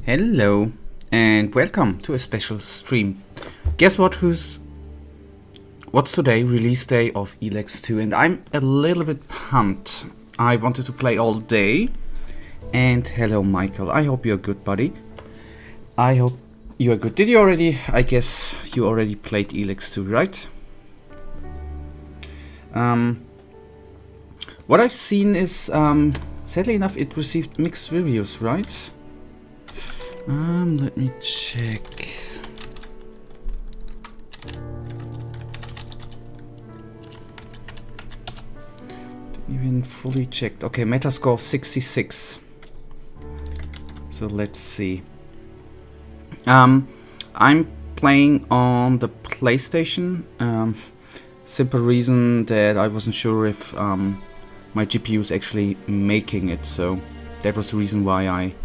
Hello and welcome to a special stream. Guess what? What's today? Release day of Elex 2, and I'm a little bit pumped. I wanted to play all day. And hello, Michael. I hope you're good, buddy. I hope you are good. Did you already? I guess you already played Elex 2, right? What I've seen is, sadly enough, it received mixed reviews, right? Let me check. Didn't even fully checked. Okay, Metascore 66. So let's see. I'm playing on the PlayStation. Simple reason that I wasn't sure if my GPU is actually making it. So that was the reason why I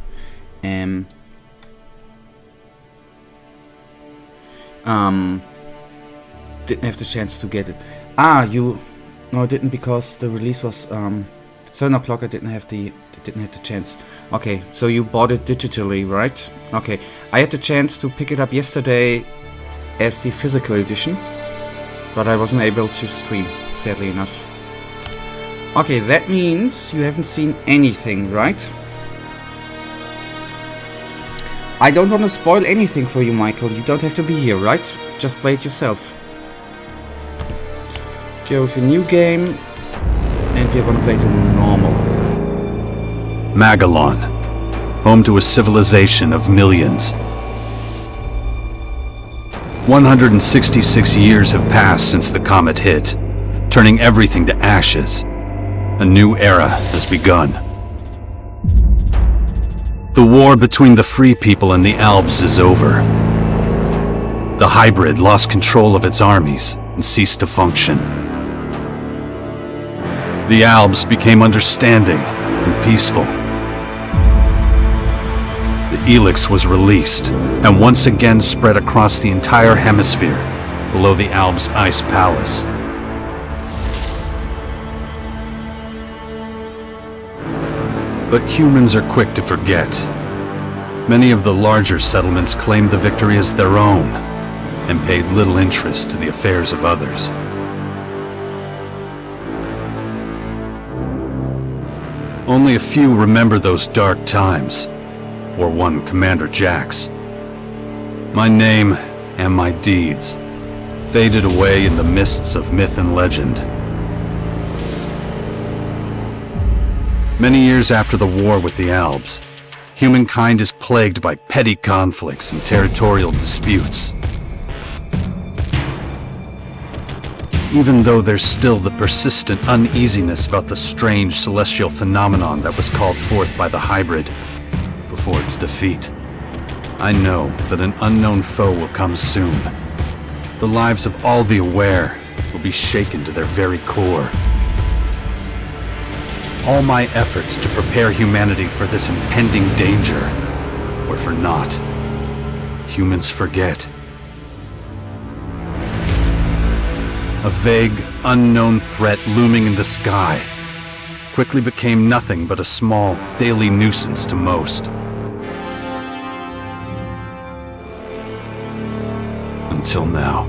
didn't have the chance to get it. No, I didn't, because the release was 7 o'clock. I didn't have the chance. Okay, so you bought it digitally, right? Okay, I had the chance to pick it up yesterday as the physical edition, but I wasn't able to stream, sadly enough. Okay, that means you haven't seen anything, right? I don't want to spoil anything for you, Michael. You don't have to be here, right? Just play it yourself. Go with a new game, and we're gonna play to normal. Magellan, home to a civilization of millions. 166 years have passed since the comet hit, turning everything to ashes. A new era has begun. The war between the free people and the Alps is over. The hybrid lost control of its armies and ceased to function. The Alps became understanding and peaceful. The Elex was released and once again spread across the entire hemisphere below the Alps' ice palace. But humans are quick to forget. Many of the larger settlements claimed the victory as their own and paid little interest to the affairs of others. Only a few remember those dark times, or one Commander Jax. My name and my deeds faded away in the mists of myth and legend. Many years after the war with the Alps, humankind is plagued by petty conflicts and territorial disputes. Even though there's still the persistent uneasiness about the strange celestial phenomenon that was called forth by the hybrid before its defeat, I know that an unknown foe will come soon. The lives of all the aware will be shaken to their very core. All my efforts to prepare humanity for this impending danger were for naught. Humans forget. A vague, unknown threat looming in the sky quickly became nothing but a small, daily nuisance to most. Until now.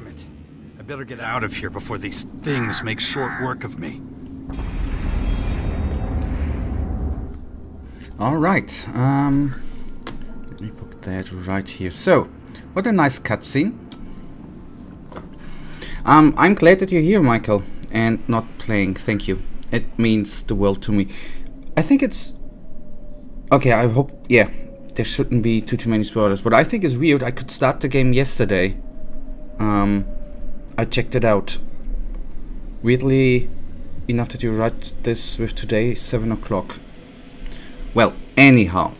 Damn it. I better get out of here before these things make short work of me. Alright, let me put that right here. So, what a nice cutscene. I'm glad that you're here, Michael, and not playing. Thank you. It means the world to me. I think it's... Okay, I hope... Yeah, there shouldn't be too many spoilers, but I think it's weird. I could start the game yesterday. I checked it out. Weirdly enough that you write this with today, 7 o'clock. Well, anyhow.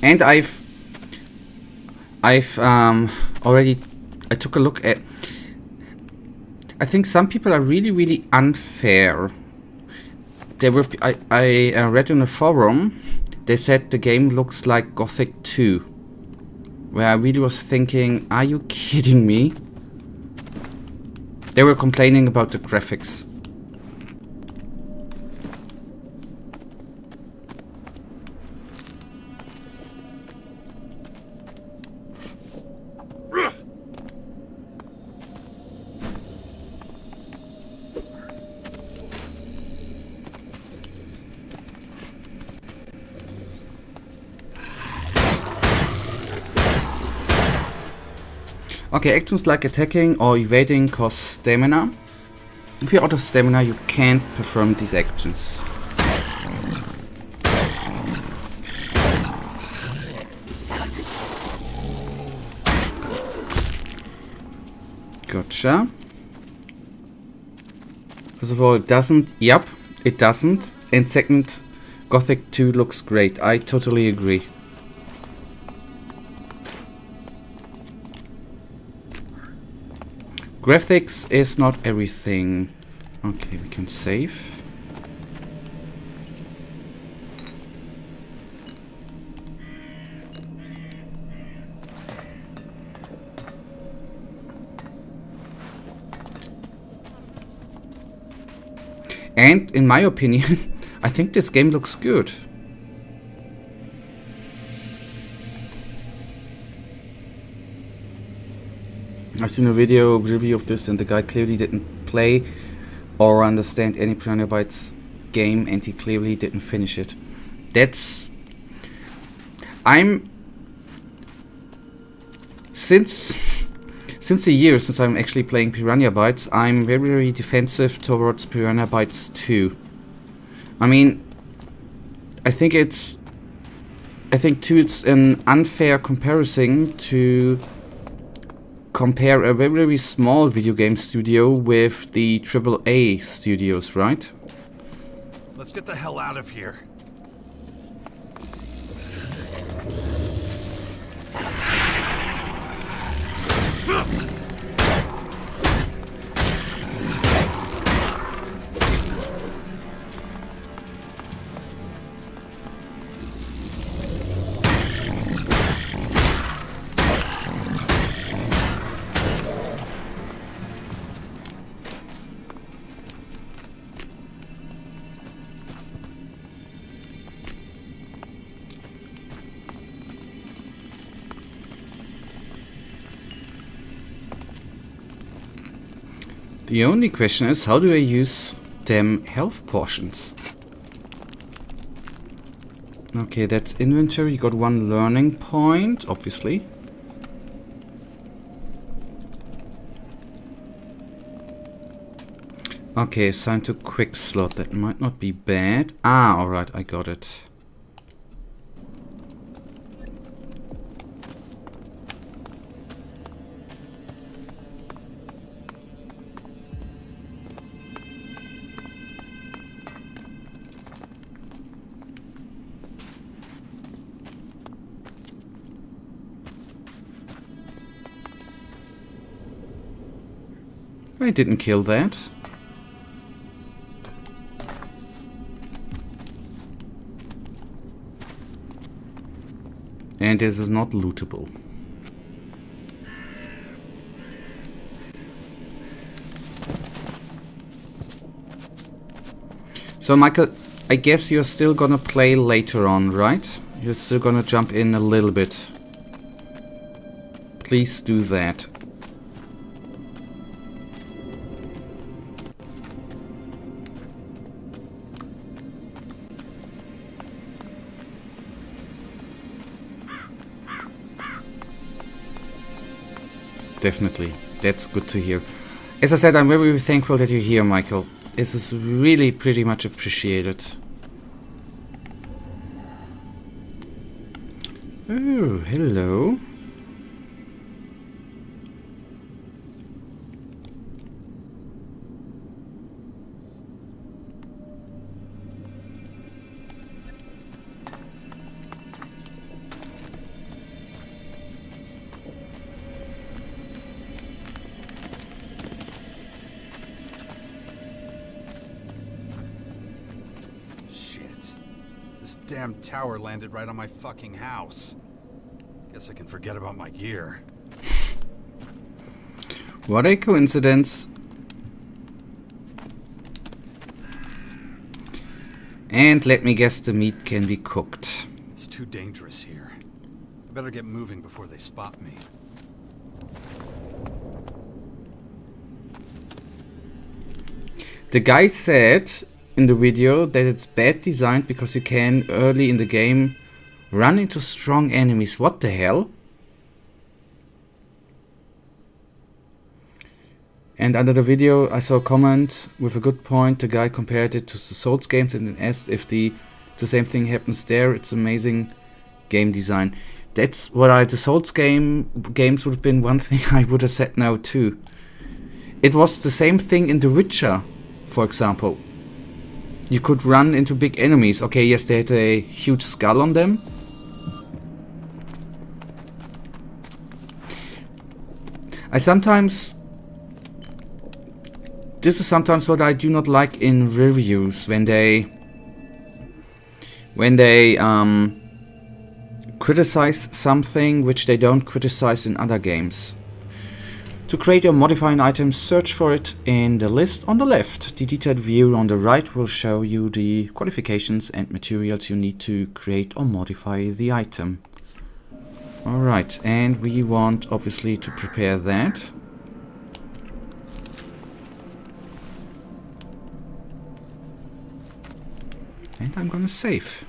And I've already... I took a look at... I think some people are really unfair. They were... I read in a forum, they said the game looks like Gothic 2. Where I really was thinking, are you kidding me? They were complaining about the graphics. Okay, actions like attacking or evading cost stamina. If you're out of stamina, you can't perform these actions. Gotcha. First of all, it doesn't. Yep, it doesn't. And second, Gothic 2 looks great. I totally agree. Graphics is not everything. Okay, we can save. And in my opinion, I think this game looks good. I've seen a video review of this and the guy clearly didn't play or understand any Piranha Bytes game and he clearly didn't finish it. That's... Since a year since I'm actually playing Piranha Bytes, I'm very defensive towards Piranha Bytes 2. I mean, I think 2 it's an unfair comparison to compare a very small video game studio with the AAA studios, right? Let's get the hell out of here. The only question is, how do I use them health potions? Okay, that's inventory. You got 1 learning point, obviously. Okay, assigned to quick slot. That might not be bad. Ah, alright, I got it. I didn't kill that. And this is not lootable. So Michael, I guess you're still gonna play later on, right? You're still gonna jump in a little bit. please do that. Definitely. That's good to hear. As I said, I'm very thankful that you're here, Michael. This is really pretty much appreciated. Oh, hello. Damn tower landed right on my fucking house. Guess I can forget about my gear. What a coincidence. And let me guess, the meat can be cooked. It's too dangerous here. I better get moving before they spot me. The guy said in the video that it's bad designed because you can early in the game run into strong enemies. What the hell? And under the video I saw a comment with a good point. The guy compared it to the Souls games and asked if the same thing happens there. It's amazing game design. That's what the Souls games would have been one thing I would have said no too. It was the same thing in The Witcher, for example. You could run into big enemies. Okay, yes, they had a huge skull on them. This is sometimes what I do not like in reviews, when they criticize something which they don't criticize in other games. To create or modify an item, search for it in the list on the left. The detailed view on the right will show you the qualifications and materials you need to create or modify the item. Alright, and we want obviously to prepare that. And I'm gonna save.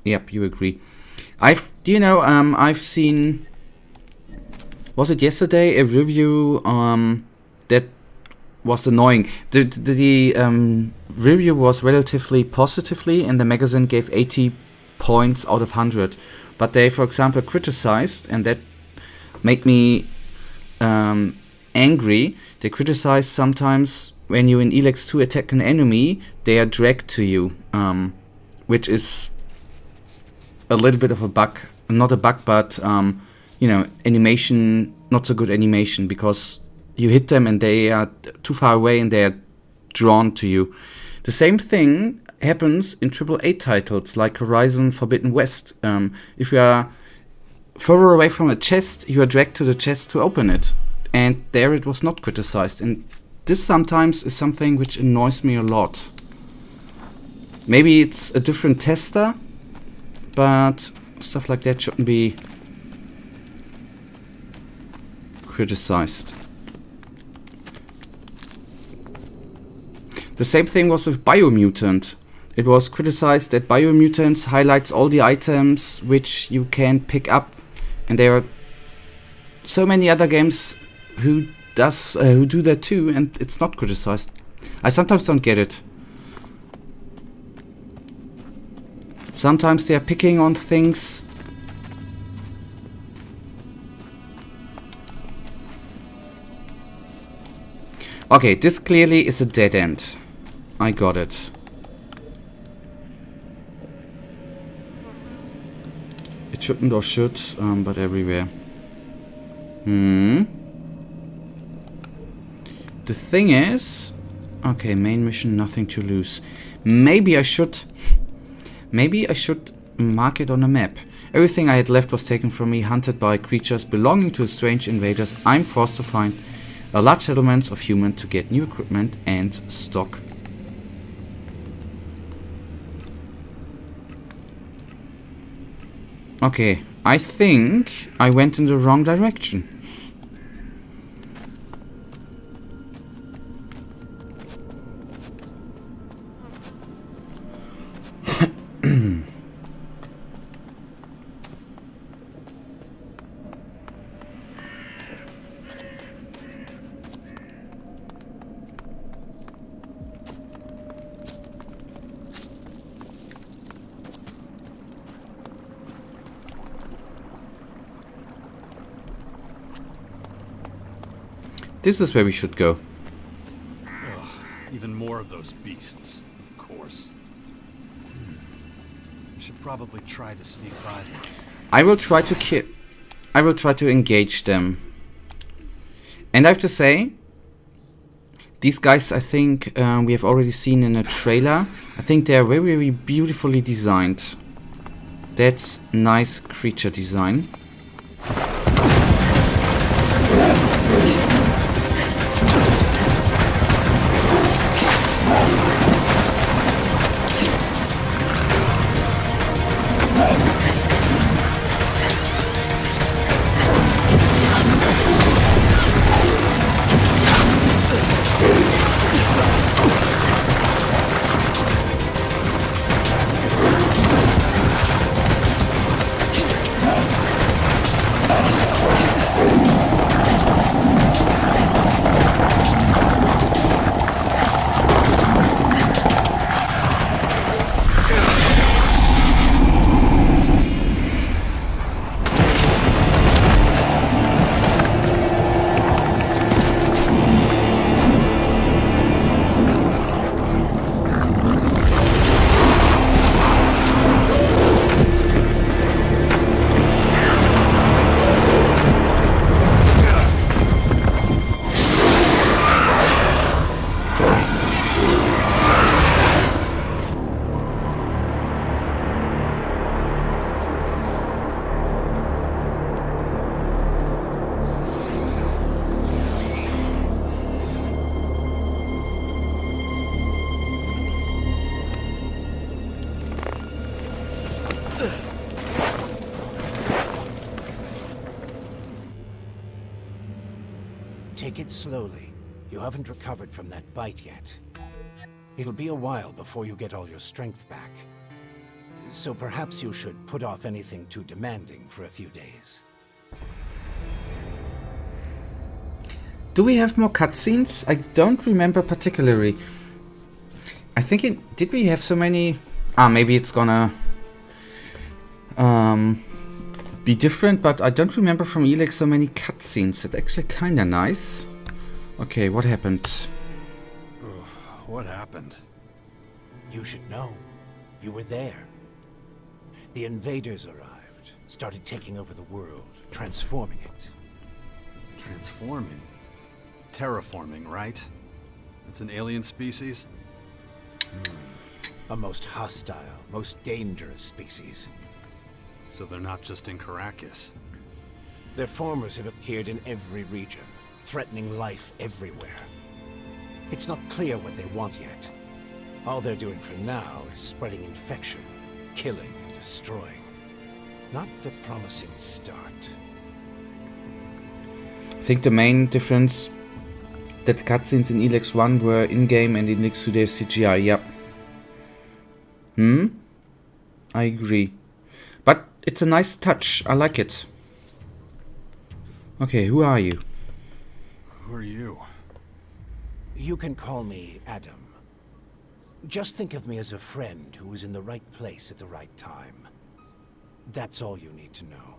Yep, you agree. I've seen... Was it yesterday? A review that was annoying. The review was relatively positively, and the magazine gave 80 points out of 100. But they, for example, criticized, and that made me angry. They criticized sometimes when you in Elex 2 attack an enemy, they are dragged to you, which is a little bit of a bug. Not a bug, but you know, animation, not so good animation, because you hit them and they are too far away and they are drawn to you. The same thing happens in AAA titles like Horizon Forbidden West. If you are further away from a chest, you are dragged to the chest to open it. And there it was not criticized. And this sometimes is something which annoys me a lot. Maybe it's a different tester, but stuff like that shouldn't be criticized. The same thing was with Biomutant. It was criticized that Biomutant highlights all the items which you can pick up, and there are so many other games who do that too, and it's not criticized. I sometimes don't get it. Sometimes they are picking on things. Okay, this clearly is a dead end. I got it. It shouldn't or should, but everywhere. The thing is... Okay, main mission, nothing to lose. Maybe I should mark it on a map. Everything I had left was taken from me, hunted by creatures belonging to strange invaders. I'm forced to find a large settlement of humans to get new equipment and stock. Okay, I think I went in the wrong direction. This is where we should go. Ugh, even more of those beasts, of course. I should probably try to sneak by them. I will try to engage them. And I have to say, these guys, I think we have already seen in a trailer. I think they are very, very beautifully designed. That's nice creature design. Take it slowly. You haven't recovered from that bite yet. It'll be a while before you get all your strength back. So perhaps you should put off anything too demanding for a few days. Do we have more cutscenes? I don't remember particularly. I think did we have so many? Maybe it's gonna be different, but I don't remember from Elex so many cutscenes. That's actually kinda nice. Okay, what happened? What happened? You should know. You were there. The invaders arrived, started taking over the world, transforming it. Transforming? Terraforming, right? It's an alien species? A most hostile, most dangerous species. So they're not just in Caracas. Their formers have appeared in every region, threatening life everywhere. It's not clear what they want yet. All they're doing for now is spreading infection, killing and destroying. Not a promising start. I think the main difference that cutscenes in Elex 1 were in-game and in Elex 2 there's CGI, yep. I agree. But it's a nice touch, I like it. Okay, who are you? Who are you? You can call me Adam. Just think of me as a friend who was in the right place at the right time. That's all you need to know.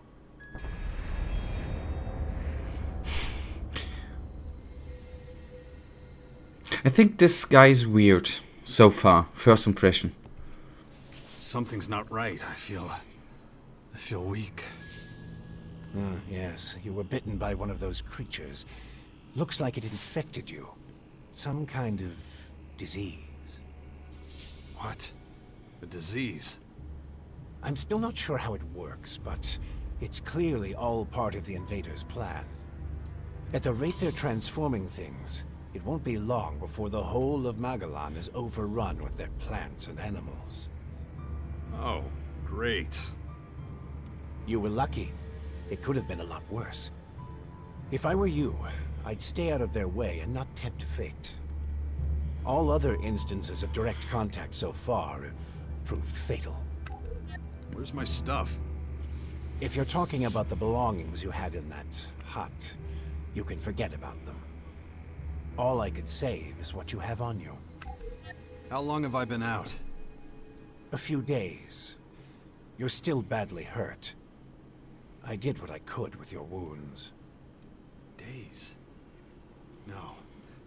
I think this guy's weird so far, first impression. Something's not right. I feel weak. Yes, you were bitten by one of those creatures. Looks like it infected you. Some kind of disease. What? A disease? I'm still not sure how it works, but it's clearly all part of the invaders' plan. At the rate they're transforming things, it won't be long before the whole of Magellan is overrun with their plants and animals. Oh, great. You were lucky. It could have been a lot worse. If I were you, I'd stay out of their way and not tempt fate. All other instances of direct contact so far have proved fatal. Where's my stuff? If you're talking about the belongings you had in that hut, you can forget about them. All I could save is what you have on you. How long have I been out? A few days. You're still badly hurt. I did what I could with your wounds. Days? No.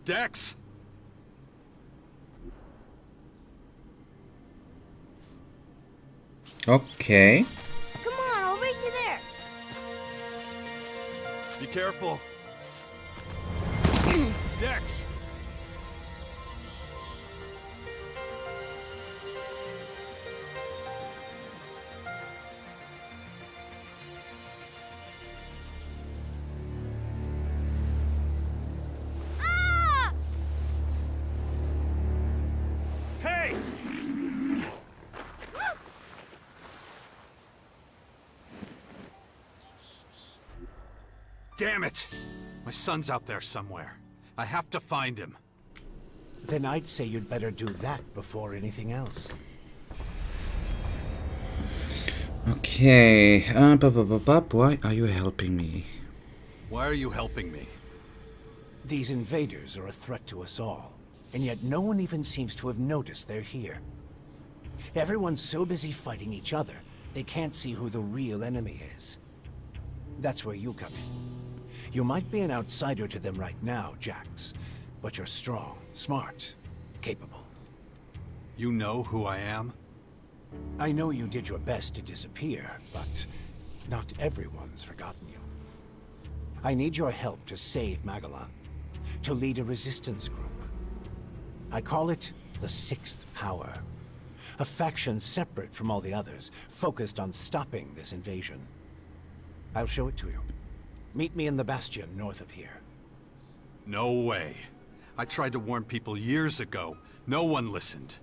Dex! Okay. Come on, I'll race you there. Be careful. Dex! Ah! Hey! Damn it! My son's out there somewhere. I have to find him. Then I'd say you'd better do that before anything else. Okay. Why are you helping me? Why are you helping me? These invaders are a threat to us all, and yet no one even seems to have noticed they're here. Everyone's so busy fighting each other, they can't see who the real enemy is. That's where you come in. You might be an outsider to them right now, Jax, but you're strong, smart, capable. You know who I am? I know you did your best to disappear, but not everyone's forgotten you. I need your help to save Magellan, to lead a resistance group. I call it the Sixth Power, a faction separate from all the others, focused on stopping this invasion. I'll show it to you. Meet me in the Bastion north of here. No way. I tried to warn people years ago. No one listened.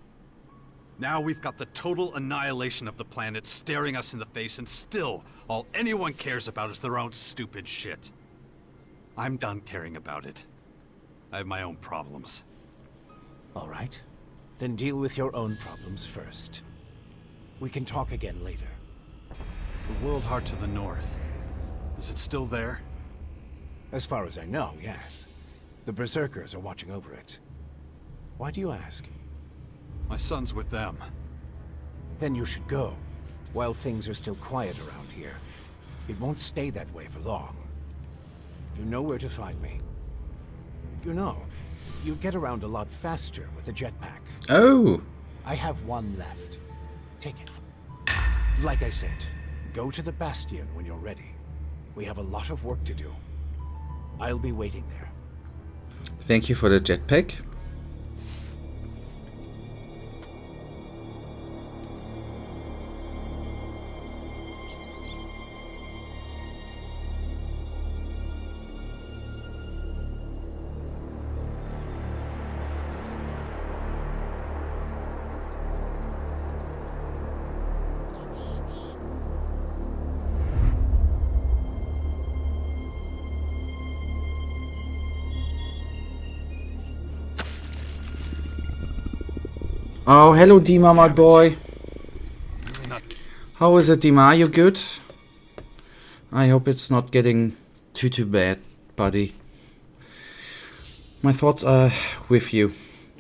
Now we've got the total annihilation of the planet staring us in the face, and still, all anyone cares about is their own stupid shit. I'm done caring about it. I have my own problems. All right. Then deal with your own problems first. We can talk again later. The World Heart to the north. Is it still there? As far as I know, yes. The Berserkers are watching over it. Why do you ask? My son's with them. Then you should go, while things are still quiet around here. It won't stay that way for long. You know where to find me. You know, you get around a lot faster with a jetpack. Oh. I have one left. Take it. Like I said, go to the Bastion when you're ready. We have a lot of work to do. I'll be waiting there. Thank you for the jetpack. Oh, hello, Dima, my boy. How is it, Dima? Are you good? I hope it's not getting too bad, buddy. My thoughts are with you.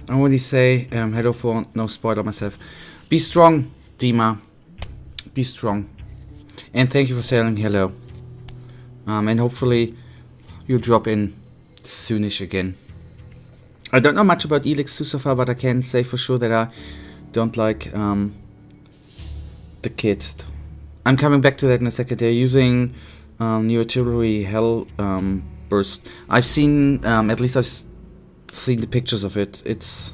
I only say hello for no spoiler myself. Be strong, Dima. Be strong. And thank you for saying hello. And hopefully you drop in soonish again. I don't know much about Elex 2 so far, but I can say for sure that I don't like the kid. I'm coming back to that in a second. They're using new artillery hell burst. I've seen, at least I've seen the pictures of it. It's...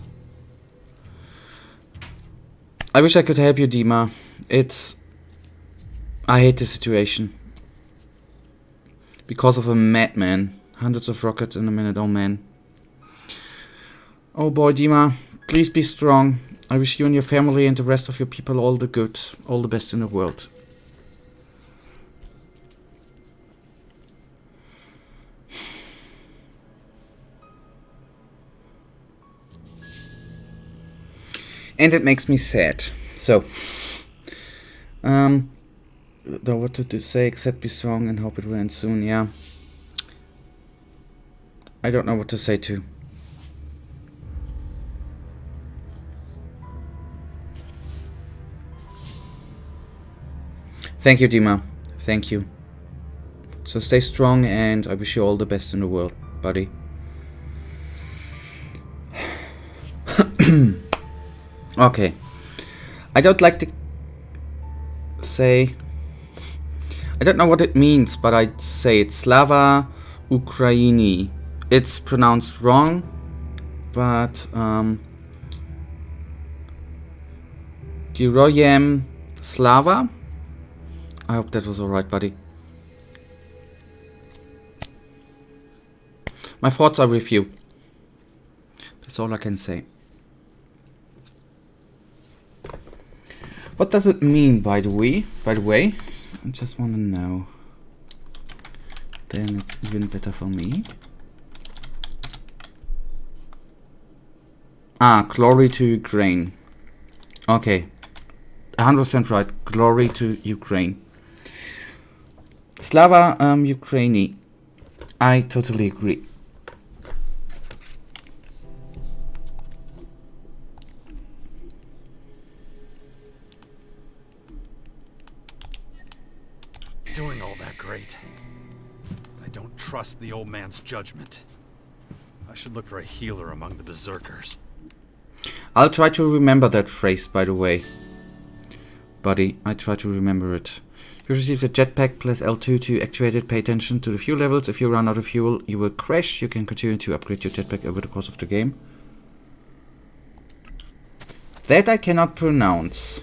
I wish I could help you, Dima. It's... I hate the situation. Because of a madman. Hundreds of rockets in a minute, oh man. Oh boy, Dima, please be strong. I wish you and your family and the rest of your people all the good, all the best in the world. And it makes me sad. So, don't know what to say except be strong and hope it will end soon. Yeah. I don't know what to say too. Thank you, Dima. Thank you. So stay strong, and I wish you all the best in the world, buddy. Okay. I don't like to say... I don't know what it means, but I'd say it's Slava Ukraini. It's pronounced wrong, but... Giroyem Slava? I hope that was alright, buddy. My thoughts are with you. That's all I can say. What does it mean, by the way? I just want to know. Then it's even better for me. Ah, glory to Ukraine. Okay. 100% right. Glory to Ukraine. Slava Ukraini. I totally agree. Doing all that great. I don't trust the old man's judgment. I should look for a healer among the berserkers. I'll try to remember that phrase, by the way. Buddy, I try to remember it. You receive a jetpack, plus L2 to activate it. Pay attention to the fuel levels. If you run out of fuel, you will crash. You can continue to upgrade your jetpack over the course of the game. That I cannot pronounce.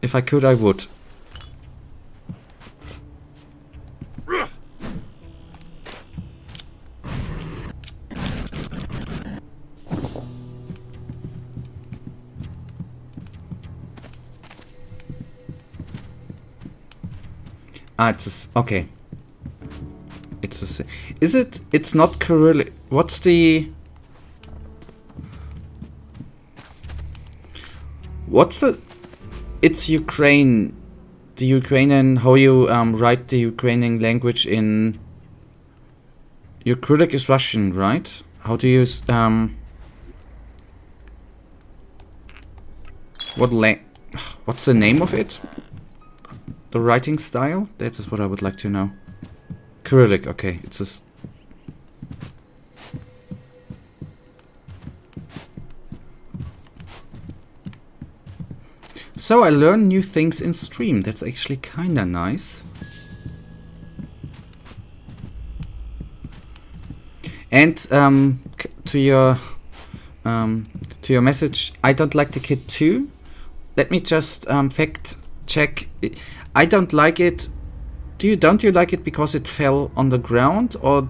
If I could, I would. Ah, okay. It's a... Is it... It's not Cyrillic. What's the... What's the... It's Ukraine. The Ukrainian... How you write the Ukrainian language in... Your Cyrillic is Russian, right? How to use... What's the name of it? The writing style? That is what I would like to know. Cyrillic, okay. It's a... So I learn new things in stream. That's actually kinda nice. And to your message, I don't like the kit too. Let me just fact check. I don't like it. Don't you like it because it fell on the ground, or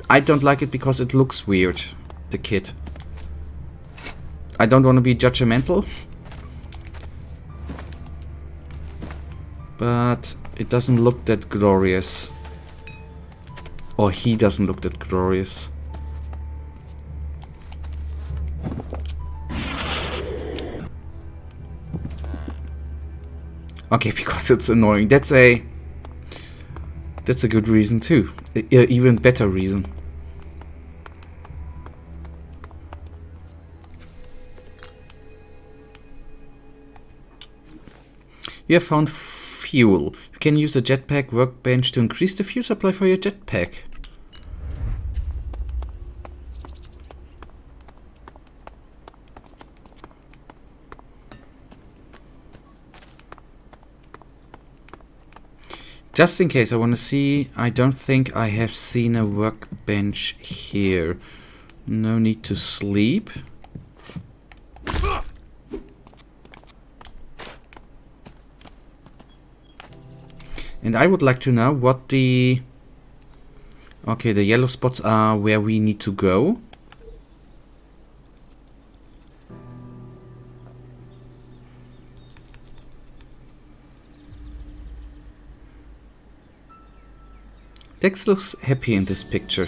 I don't like it because it looks weird, the kit? I don't want to be judgmental, but it doesn't look that glorious. Or he doesn't look that glorious. Okay, because it's annoying. That's a good reason too. Even better reason. You have found fuel. You can use the jetpack workbench to increase the fuel supply for your jetpack. Just in case, I want to see. I don't think I have seen a workbench here. No need to sleep. And I would like to know what the... Okay, the yellow spots are where we need to go. Dex looks happy in this picture.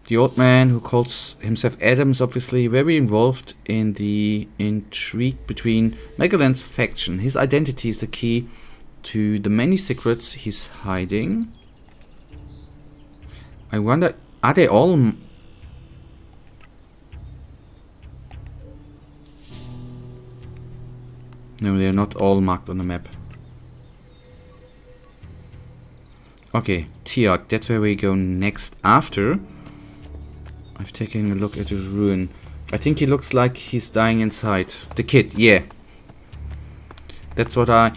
The old man who calls himself Adam is obviously very involved in the intrigue between Megaland's faction. His identity is the key to the many secrets he's hiding. I wonder, are they all... No, they're not all marked on the map. Okay, Tiak, that's where we go next after I've taken a look at his ruin. I think he looks like he's dying inside. The kid, yeah. That's what I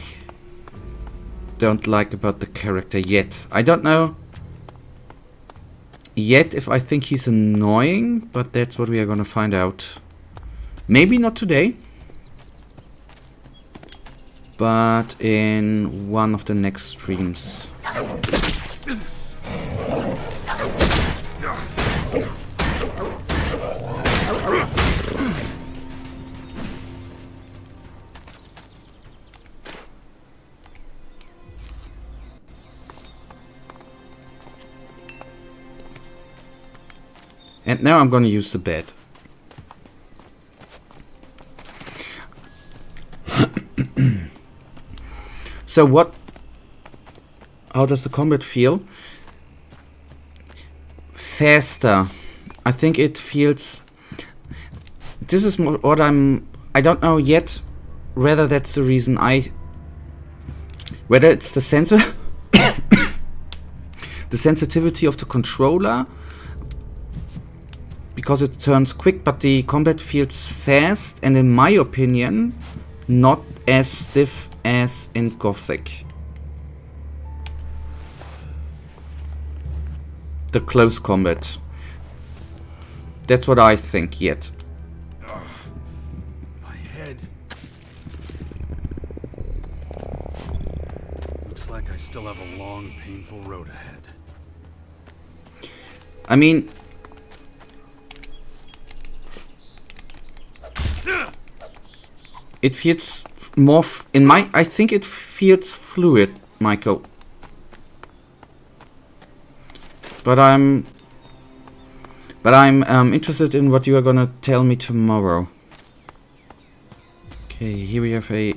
don't like about the character yet. I don't know yet if I think he's annoying, but that's what we are gonna find out. Maybe not today, but in one of the next streams. And now I'm gonna use the bed. So what... How does the combat feel? Faster. I think it feels... This is what I'm... I don't know yet whether that's the reason whether it's the sensor... the sensitivity of the controller... Because it turns quick, but the combat feels fast, and in my opinion, not as stiff as in Gothic. The close combat. That's what I think yet. My head. Looks like I still have a long, painful road ahead. I mean... It feels more I think it feels fluid, Michael. But I'm interested in what you are gonna tell me tomorrow. Okay, here we have a...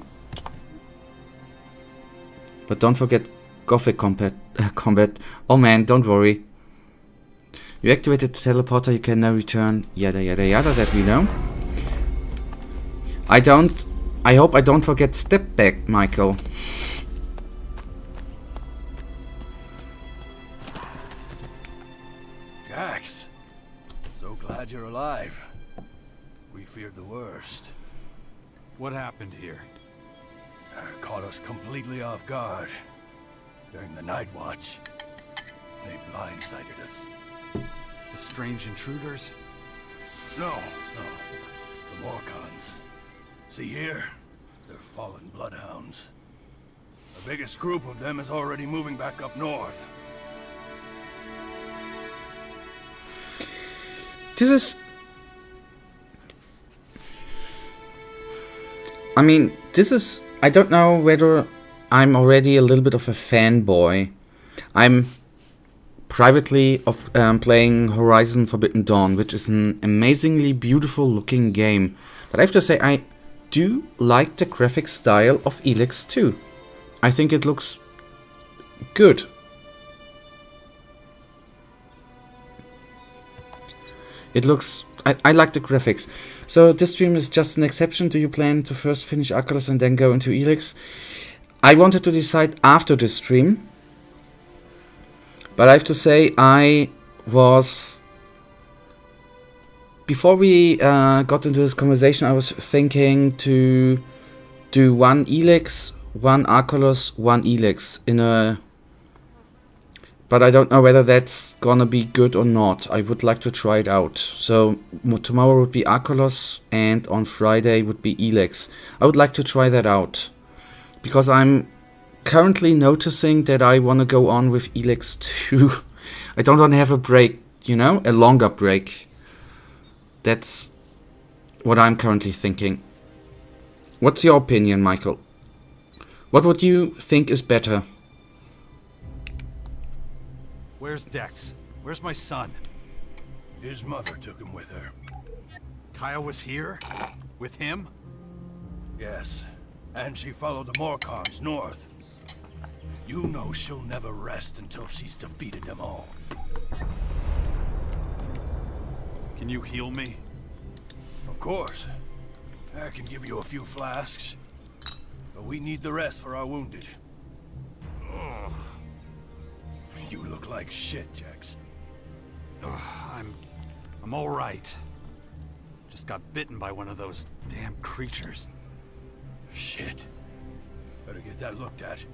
But don't forget Gothic combat. Oh man, don't worry. You activated the teleporter, you can now return, yada yada yada, that we know. I hope I don't forget step back, Michael. Jax, so glad you're alive. We feared the worst. What happened here? Caught us completely off guard. During the night watch, they blindsided us. The strange intruders? No. The Morcons. See here? They're fallen bloodhounds. The biggest group of them is already moving back up north. This is... I mean, this is... I don't know whether I'm already a little bit of a fanboy. I'm privately playing Horizon Forbidden Dawn, which is an amazingly beautiful looking game. But I have to say, I do like the graphic style of Elex 2. I think it looks good. It looks... I like the graphics. So this stream is just an exception. Do you plan to first finish Arcalos and then go into Elex? I wanted to decide after this stream. But I have to say, I was... Before we got into this conversation, I was thinking to do one Elex, one Arcalos, one Elex in a... But I don't know whether that's gonna be good or not. I would like to try it out. So tomorrow would be Arcalos and on Friday would be Elex. I would like to try that out. Because I'm currently noticing that I want to go on with Elex 2. I don't want to have a break, you know? A longer break. That's what I'm currently thinking. What's your opinion, Michael? What would you think is better? Where's Dex? Where's my son? His mother took him with her. Kaya was here? With him? Yes, and she followed the Morcons north. You know she'll never rest until she's defeated them all. Can you heal me? Of course. I can give you a few flasks. But we need the rest for our wounded. Ugh. You look like shit, Jax. I'm all right. Just got bitten by one of those damn creatures. Shit. Better get that looked at.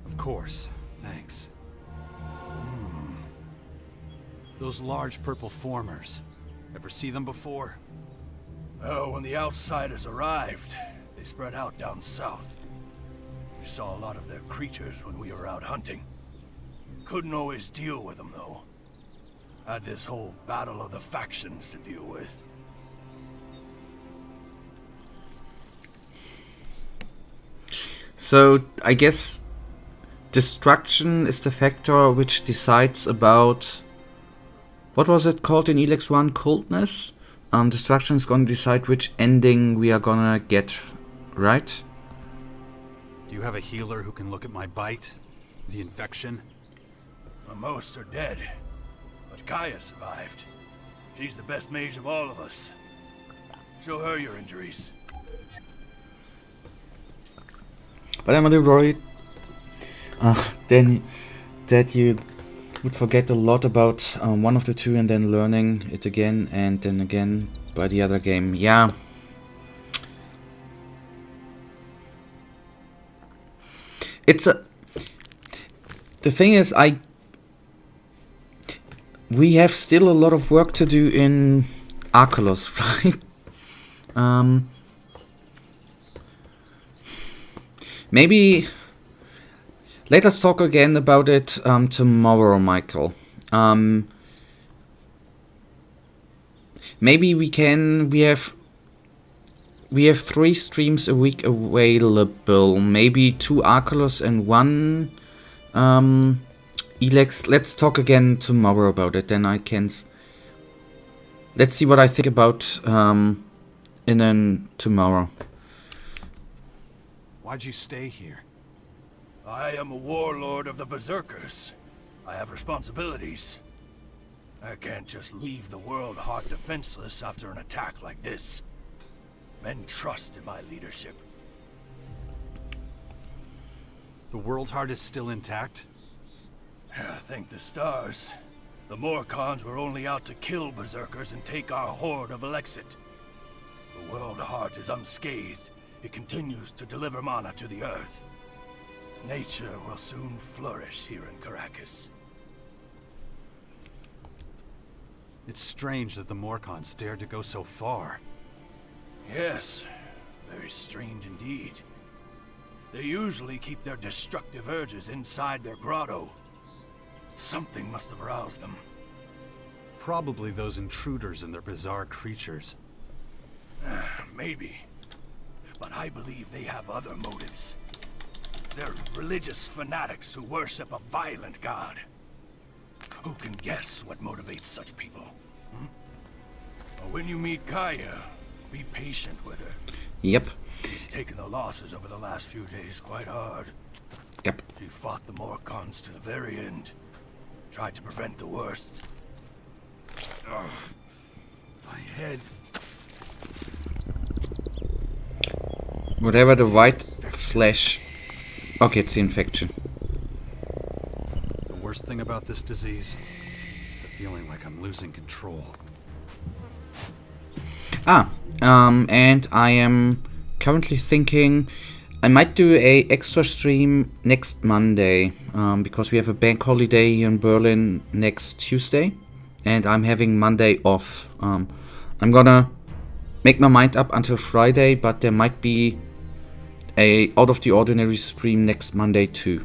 Of course. Thanks. Those large purple formers. Ever see them before? Oh, when the outsiders arrived, they spread out down south. We saw a lot of their creatures when we were out hunting. Couldn't always deal with them, though. Had this whole battle of the factions to deal with. So, I guess destruction is the factor which decides about... What was it called in Elex 1? Coldness? Destruction is gonna decide which ending we are gonna get, right? Do you have a healer who can look at my bite? The infection? Well, most are dead. But Kaya survived. She's the best mage of all of us. Show her your injuries. But I'm a little worried then that you would forget a lot about one of the two and then learning it again and then again by the other game. Yeah. It's a... The thing is, we have still a lot of work to do in Arculus, right? Maybe let us talk again about it tomorrow, Michael. Maybe we have 3 streams a week available. Maybe 2 Arculus and 1 Elex. Let's talk again tomorrow about it. Then I can. Let's see what I think about and then tomorrow. Why'd you stay here? I am a warlord of the Berserkers. I have responsibilities. I can't just leave the world hard defenseless after an attack like this. Men trust in my leadership. The World Heart is still intact? Thank the stars. The Morcons were only out to kill Berserkers and take our horde of Elexit. The World Heart is unscathed. It continues to deliver mana to the earth. Nature will soon flourish here in Caracas. It's strange that the Morcons dared to go so far. Yes, very strange indeed. They usually keep their destructive urges inside their grotto. Something must have roused them. Probably those intruders and their bizarre creatures. Maybe. But I believe they have other motives. They're religious fanatics who worship a violent god. Who can guess what motivates such people? Well, when you meet Kaya, be patient with her. Yep. She's taken the losses over the last few days quite hard. Yep. She fought the Morcons to the very end. Tried to prevent the worst. Ugh. My head. Whatever the white flesh. Okay, it's the infection. The worst thing about this disease is the feeling like I'm losing control. And I am currently thinking I might do a extra stream next Monday, because we have a bank holiday here in Berlin next Tuesday, and I'm having Monday off. I'm gonna make my mind up until Friday, but there might be a out of the ordinary stream next Monday too,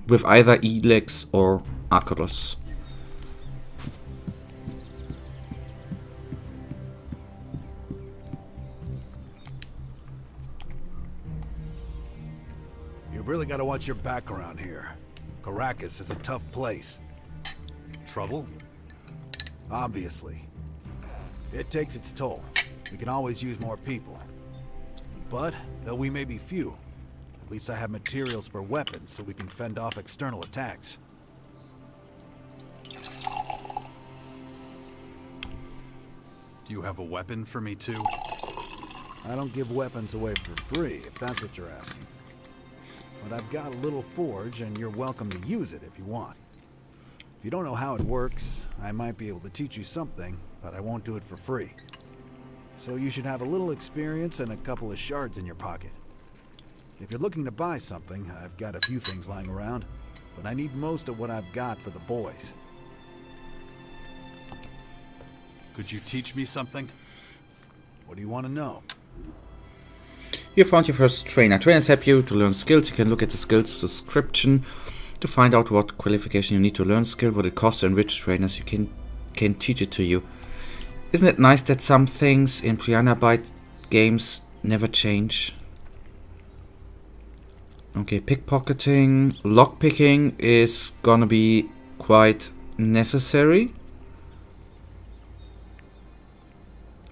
with either Elex or Arculus. You've really got to watch your back around here. Caracas is a tough place. Trouble? Obviously. It takes its toll. We can always use more people. But, though we may be few, at least I have materials for weapons so we can fend off external attacks. Do you have a weapon for me too? I don't give weapons away for free, if that's what you're asking. But I've got a little forge, and you're welcome to use it if you want. If you don't know how it works, I might be able to teach you something, but I won't do it for free. So you should have a little experience and a couple of shards in your pocket. If you're looking to buy something, I've got a few things lying around, but I need most of what I've got for the boys. Could you teach me something? What do you want to know? You found your first trainer. Trainers help you to learn skills. You can look at the skills description to find out what qualification you need to learn skill, what it costs, and which trainers you can teach it to you. Isn't it nice that some things in Piranha Byte games never change? Okay, pickpocketing, lockpicking is gonna be quite necessary.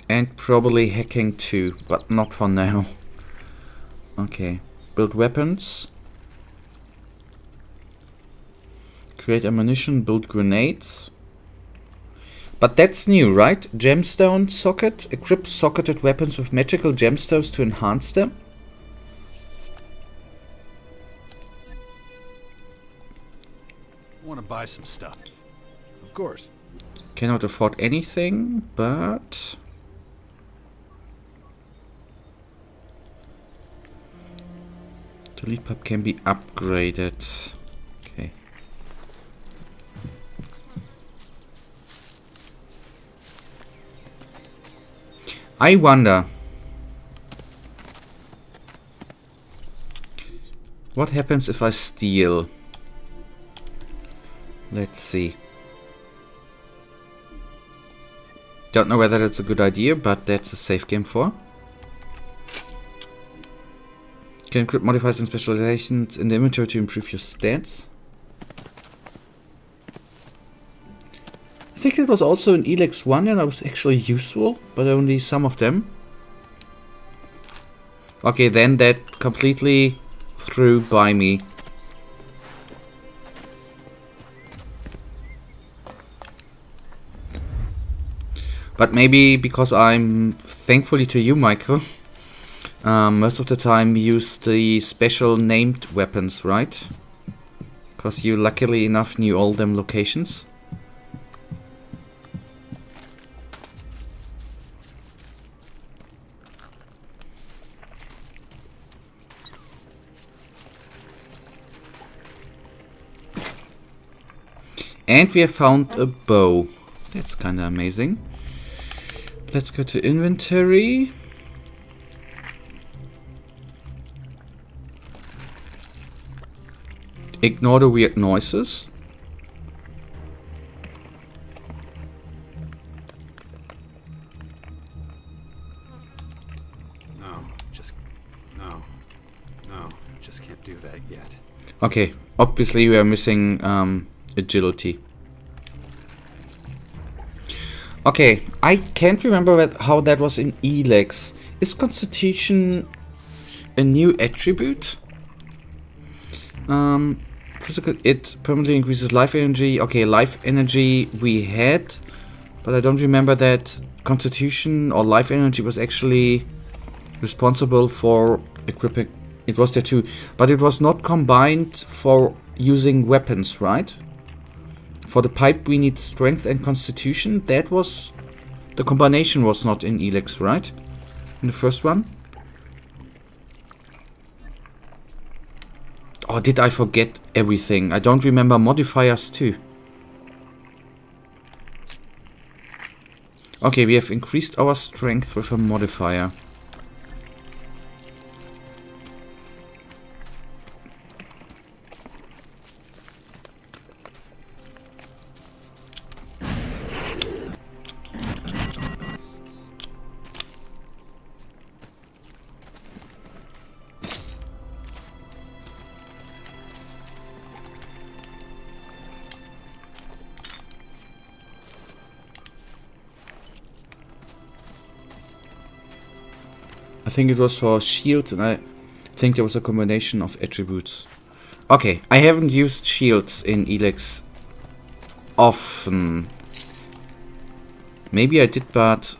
And probably hacking too, but not for now. Okay, build weapons. Create ammunition, build grenades. But that's new, right? Gemstone socket. Equip socketed weapons with magical gemstones to enhance them. I want to buy some stuff. Of course. Cannot afford anything, but... the lead pipe can be upgraded. Okay. I wonder what happens if I steal. Let's see. Don't know whether that's a good idea, but that's a safe game for. Can equip modifiers and specializations in the inventory to improve your stats. I think it was also in Elex 1 and that was actually useful, but only some of them. Okay, then that completely threw by me. But maybe because I'm thankfully to you, Michael. Most of the time we use the special named weapons, right? Because you luckily enough knew all them locations. And we have found a bow. That's kinda amazing. Let's go to inventory. Ignore the weird noises. No, just can't do that yet. Okay, obviously we are missing agility. Okay, I can't remember how that was in Elex. Is Constitution a new attribute? Physical, it permanently increases life energy. Okay, life energy we had, but I don't remember that Constitution or life energy was actually responsible for equipping. It was there too, but it was not combined for using weapons, right? For the pipe we need strength and constitution. That was... the combination was not in Elex, right? In the first one? Or did I forget everything? I don't remember modifiers too. Okay, we have increased our strength with a modifier. I think it was for shields, and I think there was a combination of attributes. Okay, I haven't used shields in Elex often. Maybe I did, but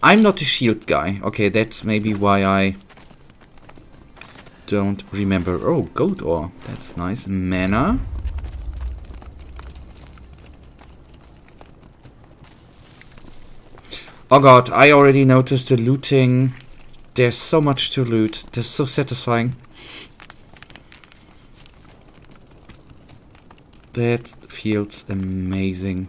I'm not a shield guy. Okay, that's maybe why I don't remember. Oh, gold ore. That's nice. Mana. Oh god, I already noticed the looting. There's so much to loot. That's so satisfying. That feels amazing.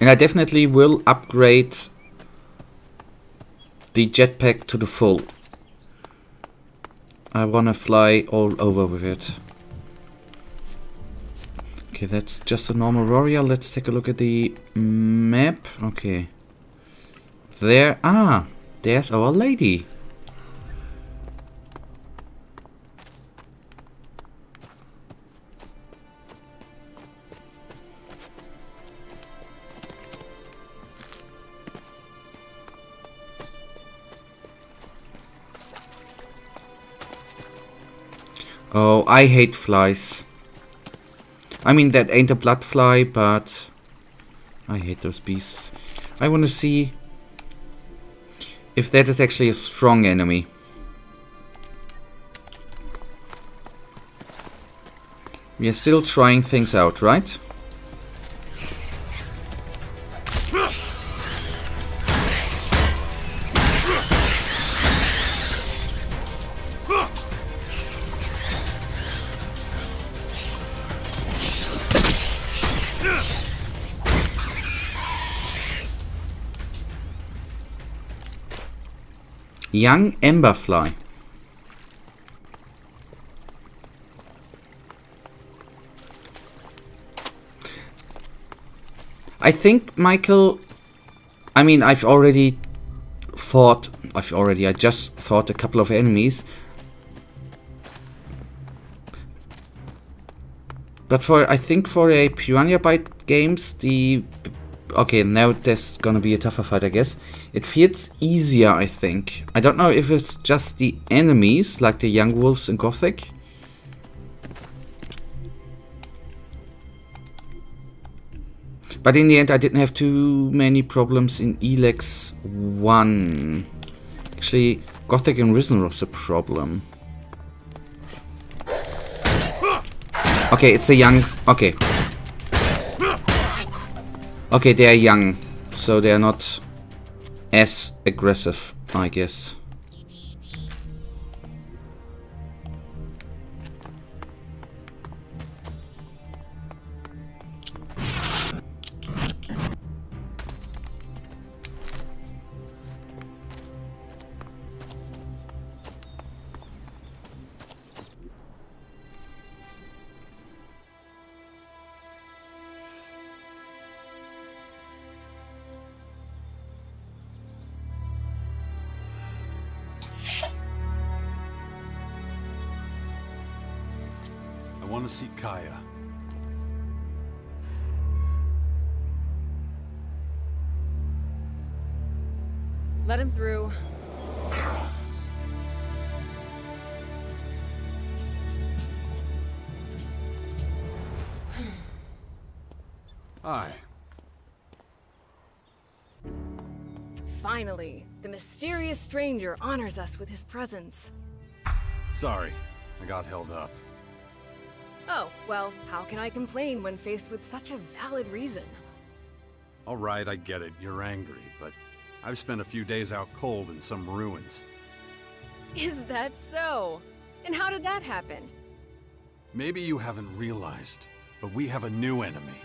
And I definitely will upgrade the jetpack to the full. I wanna fly all over with it. Okay, that's just a normal warrior. Let's take a look at the map. Okay. There. Ah, there's our lady. Oh, I hate flies. I mean, that ain't a blood fly, but I hate those beasts. I want to see if that is actually a strong enemy. We are still trying things out, right? Young Emberfly. I think, Michael, I mean, I just fought a couple of enemies. But I think for a Piranha Byte games, okay, now there's gonna be a tougher fight, I guess. It feels easier, I think. I don't know if it's just the enemies, like the young wolves in Gothic. But in the end, I didn't have too many problems in Elex 1. Actually, Gothic and Risen was a problem. Okay, it's a young... Okay. Okay, they are young, so they are not as aggressive, I guess. I want to see Kaya. Let him through. Hi. Finally, the mysterious stranger honors us with his presence. Sorry, I got held up. Oh, well, how can I complain when faced with such a valid reason? All right, I get it. You're angry, but I've spent a few days out cold in some ruins. Is that so? And how did that happen? Maybe you haven't realized, but we have a new enemy.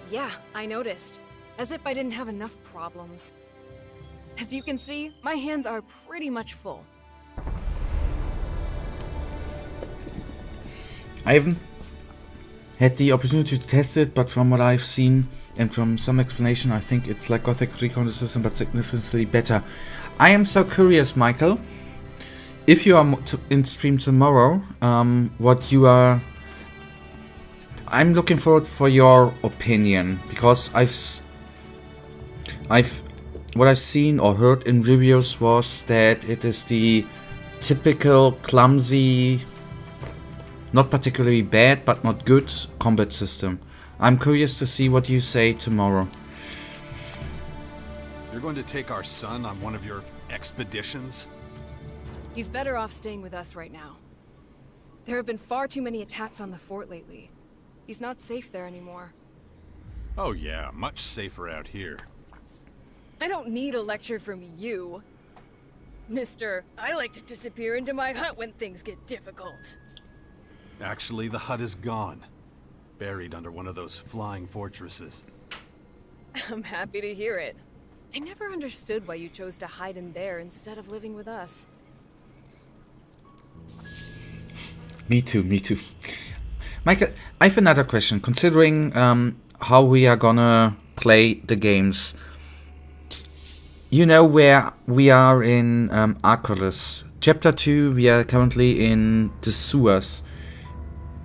Yeah, I noticed. As if I didn't have enough problems. As you can see, my hands are pretty much full. I haven't had the opportunity to test it, but from what I've seen and from some explanation, I think it's like Gothic Recon System, but significantly better. I am so curious, Michael. if you are in stream tomorrow, what you are... I'm looking forward for your opinion, because what I've seen or heard in reviews was that it is the typical clumsy, not particularly bad, but not good combat system. I'm curious to see what you say tomorrow. You're going to take our son on one of your expeditions? He's better off staying with us right now. There have been far too many attacks on the fort lately. He's not safe there anymore. Oh yeah, much safer out here. I don't need a lecture from you. Mister, I like to disappear into my hut when things get difficult. Actually, the hut is gone. Buried under one of those flying fortresses. I'm happy to hear it. I never understood why you chose to hide in there instead of living with us. Me too, me too. Michael, I have another question. Considering how we are gonna play the games, you know where we are in Arculus. Chapter 2, we are currently in the sewers.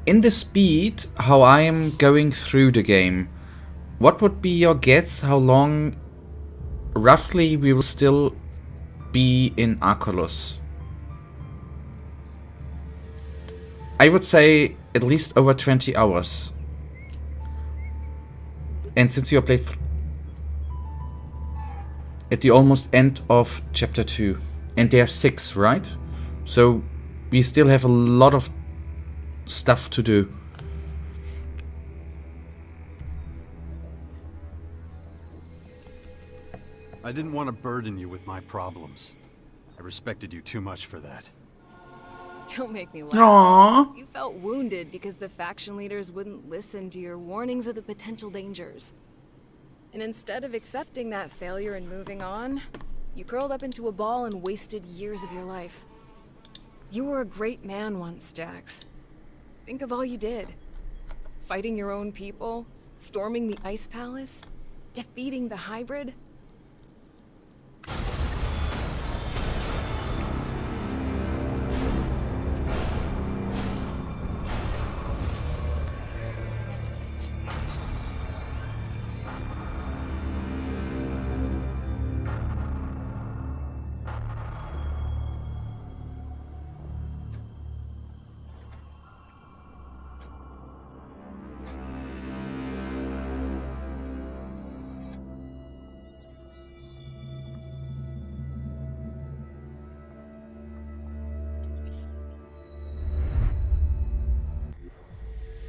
In the speed, how I am going through the game, what would be your guess how long roughly we will still be in Arculus? I would say at least over 20 hours. And since you are played at the almost end of chapter 2, and there are 6, right? So we still have a lot of stuff to do. I didn't want to burden you with my problems. I respected you too much for that. Don't make me laugh. Aww. You felt wounded because the faction leaders wouldn't listen to your warnings of the potential dangers. And instead of accepting that failure and moving on, you curled up into a ball and wasted years of your life. You were a great man once, Jax. Think of all you did. Fighting your own people, storming the Ice Palace, defeating the hybrid.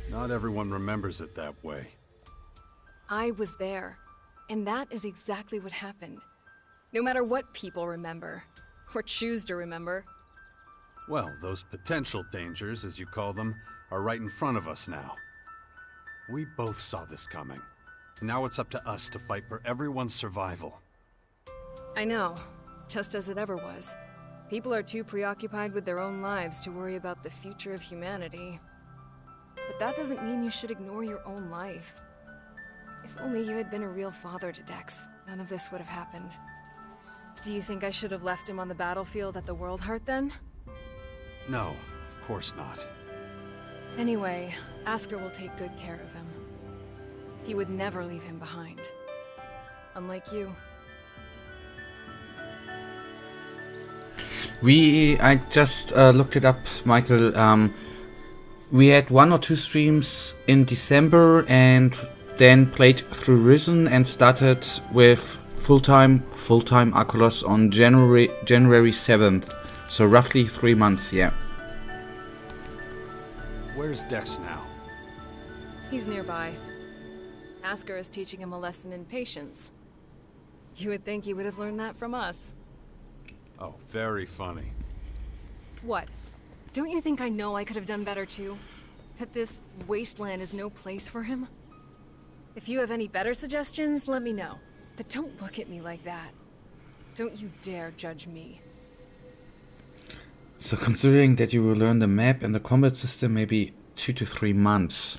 Not everyone remembers it that way. I was there, and that is exactly what happened. No matter what people remember, or choose to remember. Well, those potential dangers, as you call them, are right in front of us now. We both saw this coming. Now it's up to us to fight for everyone's survival. I know, just as it ever was. People are too preoccupied with their own lives to worry about the future of humanity. But that doesn't mean you should ignore your own life. If only you had been a real father to Dex, none of this would have happened. Do you think I should have left him on the battlefield at the World Heart then? No, of course not. Anyway, Asker will take good care of him. He would never leave him behind. Unlike you. I just looked it up, Michael. We had 1 or 2 streams in December and then played through Risen and started with full-time Arculus on January 7th. So roughly 3 months, yeah. Where's Dex now? He's nearby. Asker is teaching him a lesson in patience. You would think he would have learned that from us. Oh, very funny. What? Don't you think I know I could have done better too? That this wasteland is no place for him? If you have any better suggestions, let me know. But don't look at me like that. Don't you dare judge me. So considering that you will learn the map and the combat system, maybe 2 to 3 months.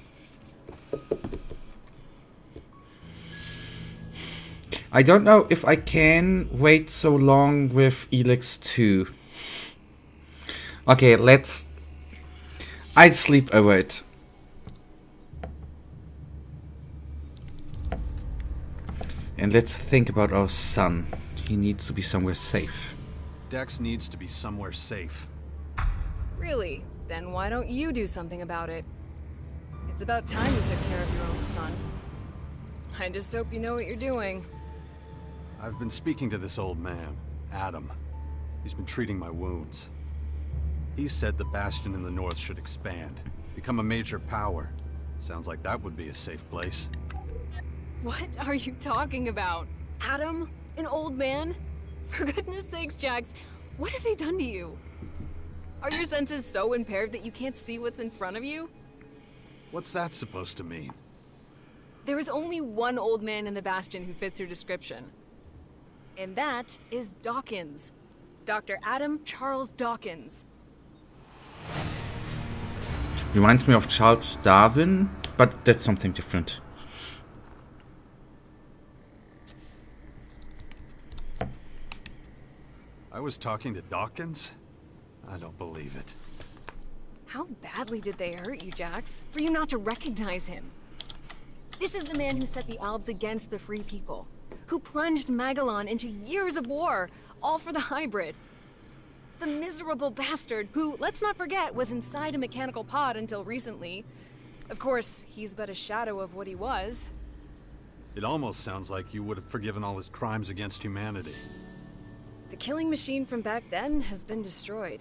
I don't know if I can wait so long with Elex 2. Okay, I'd sleep over it. And let's think about our son. He needs to be somewhere safe. Dex needs to be somewhere safe. Really? Then why don't you do something about it? It's about time you took care of your own son. I just hope you know what you're doing. I've been speaking to this old man, Adam. He's been treating my wounds. He said the Bastion in the north should expand, become a major power. Sounds like that would be a safe place. What are you talking about? Adam? An old man? For goodness sakes, Jax, what have they done to you? Are your senses so impaired that you can't see what's in front of you? What's that supposed to mean? There is only one old man in the Bastion who fits your description. And that is Dawkins. Dr. Adam Charles Dawkins. Reminds me of Charles Darwin, but that's something different. I was talking to Dawkins? I don't believe it. How badly did they hurt you, Jax, for you not to recognize him? This is the man who set the Albs against the Free People, who plunged Magellan into years of war, all for the hybrid. The miserable bastard who, let's not forget, was inside a mechanical pod until recently. Of course, he's but a shadow of what he was. It almost sounds like you would have forgiven all his crimes against humanity. The killing machine from back then has been destroyed.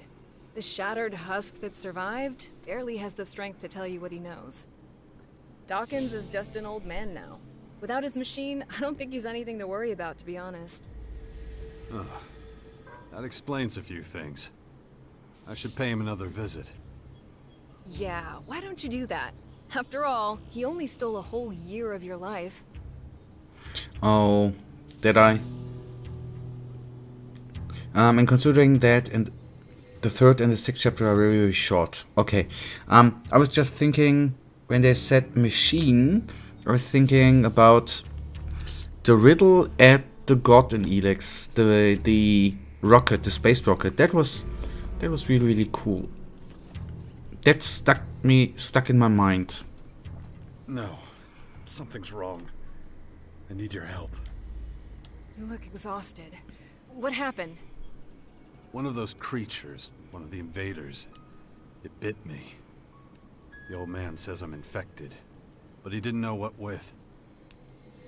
The shattered husk that survived barely has the strength to tell you what he knows. Dawkins is just an old man now. Without his machine, I don't think he's anything to worry about, to be honest. That explains a few things. I should pay him another visit. Yeah, why don't you do that? After all, he only stole a whole year of your life. Oh, did I? And considering that and the third and the sixth chapter are very, very short. Okay. I was just thinking, when they said machine, I was thinking about the riddle at the god in Elex, the rocket, the space rocket. That was really, really cool. That stuck in my mind. No, something's wrong. I need your help. You look exhausted. What happened? One of those creatures, one of the invaders, it bit me. The old man says I'm infected, but he didn't know what with.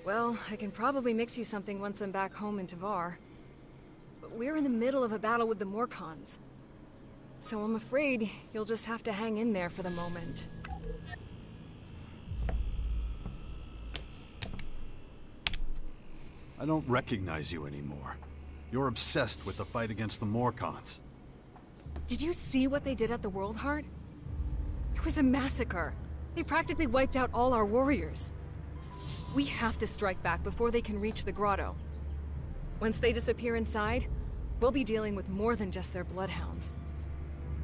Well, I can probably mix you something once I'm back home in Tavar. But we're in the middle of a battle with the Morcons. So I'm afraid you'll just have to hang in there for the moment. I don't recognize you anymore. You're obsessed with the fight against the Morcons. Did you see what they did at the World Heart? It was a massacre. They practically wiped out all our warriors. We have to strike back before they can reach the grotto. Once they disappear inside, we'll be dealing with more than just their bloodhounds.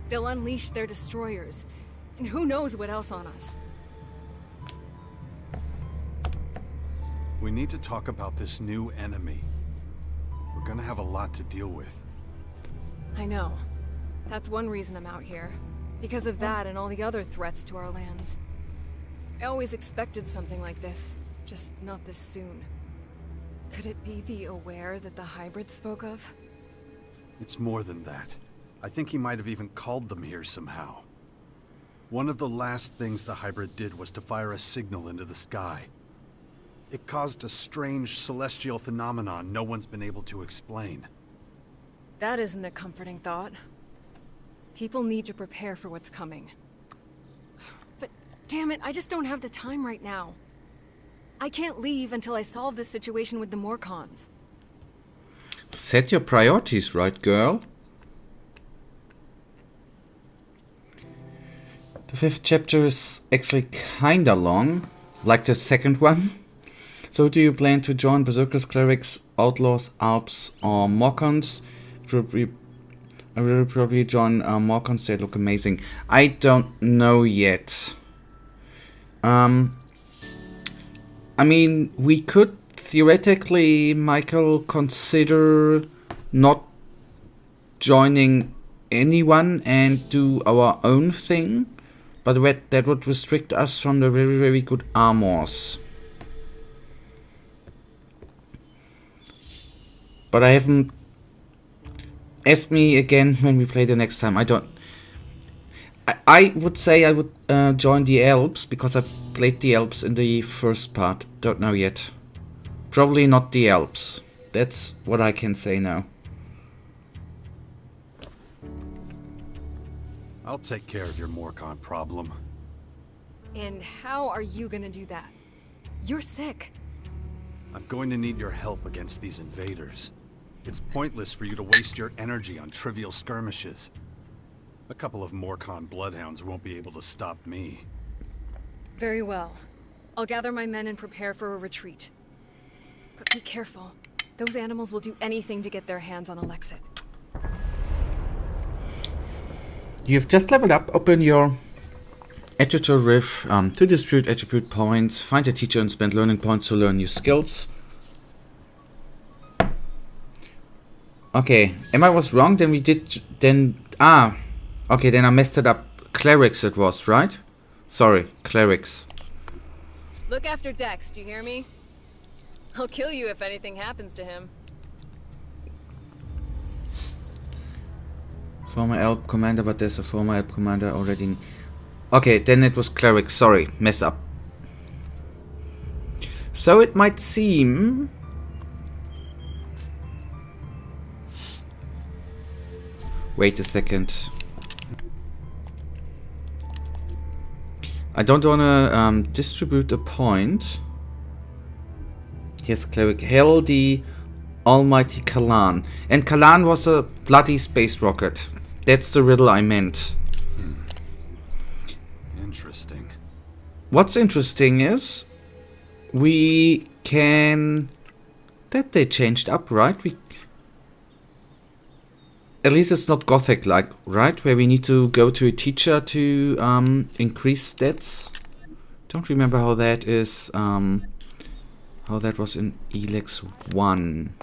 They'll unleash their destroyers, and who knows what else on us. We need to talk about this new enemy. We're gonna have a lot to deal with. I know. That's one reason I'm out here. Because of that and all the other threats to our lands. I always expected something like this, just not this soon. Could it be the Aware that the hybrid spoke of? It's more than that. I think he might have even called them here somehow. One of the last things the hybrid did was to fire a signal into the sky. It caused a strange celestial phenomenon no one's been able to explain. That isn't a comforting thought. People need to prepare for what's coming. But damn it, I just don't have the time right now. I can't leave until I solve this situation with the Morcons. Set your priorities right, girl. The fifth chapter is actually kinda long, like the second one. So do you plan to join Berserkers, Clerics, Outlaws, Alps, or Morcons? I will probably join Morcons, they look amazing. I don't know yet. I mean, we could theoretically, Michael, consider not joining anyone and do our own thing, but that would restrict us from the very, very good armors. But I haven't... Ask me again when we play the next time. I don't... I would say I would join the Alps, because I played the Alps in the first part. Don't know yet. Probably not the Alps. That's what I can say now. I'll take care of your Morcon problem. And how are you gonna do that? You're sick. I'm going to need your help against these invaders. It's pointless for you to waste your energy on trivial skirmishes. A couple of Morcon bloodhounds won't be able to stop me. Very well. I'll gather my men and prepare for a retreat. But be careful. Those animals will do anything to get their hands on Elex. You've just leveled up. Open your editor with to distribute attribute points, find a teacher and spend learning points to learn new skills. Okay, Emma was wrong, then we did, okay, then I messed it up. Clerics it was, right? Sorry, clerics. Look after Dex, do you hear me? I'll kill you if anything happens to him. Former Elb commander, but there's a former Elb commander already. Okay, then it was clerics, sorry, mess up. So it might seem... Wait a second. I don't wanna distribute a point. Yes, cleric. Hail the almighty Kalan. And Kalan was a bloody space rocket. That's the riddle I meant. Interesting. What's interesting is we can... That they changed up, right? At least it's not Gothic-like, right? Where we need to go to a teacher to increase stats. Don't remember how that is... how that was in Elex 1.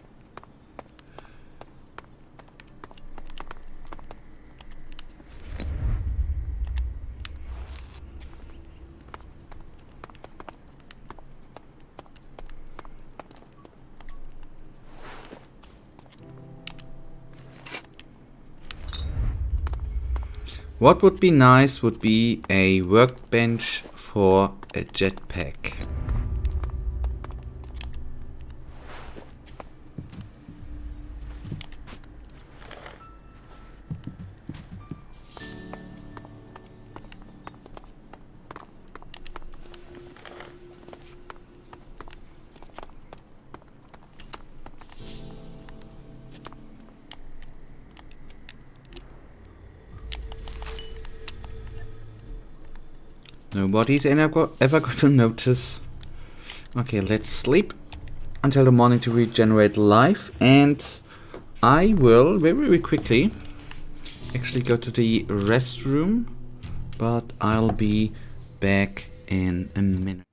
What would be nice would be a workbench for a jetpack. Nobody's ever going to notice. Okay, let's sleep until the morning to regenerate life, and I will very, very quickly actually go to the restroom, but I'll be back in a minute.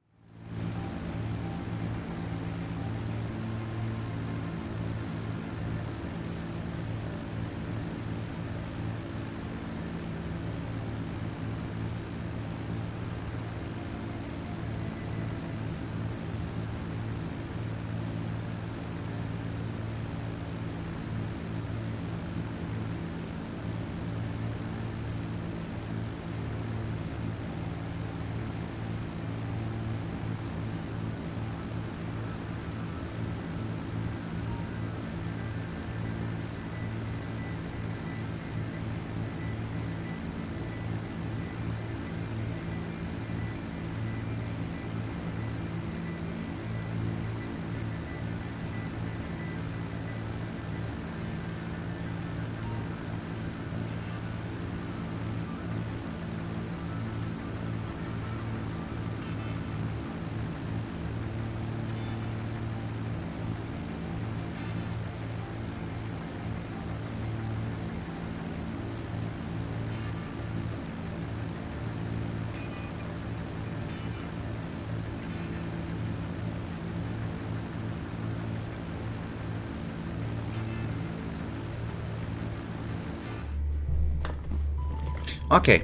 Okay.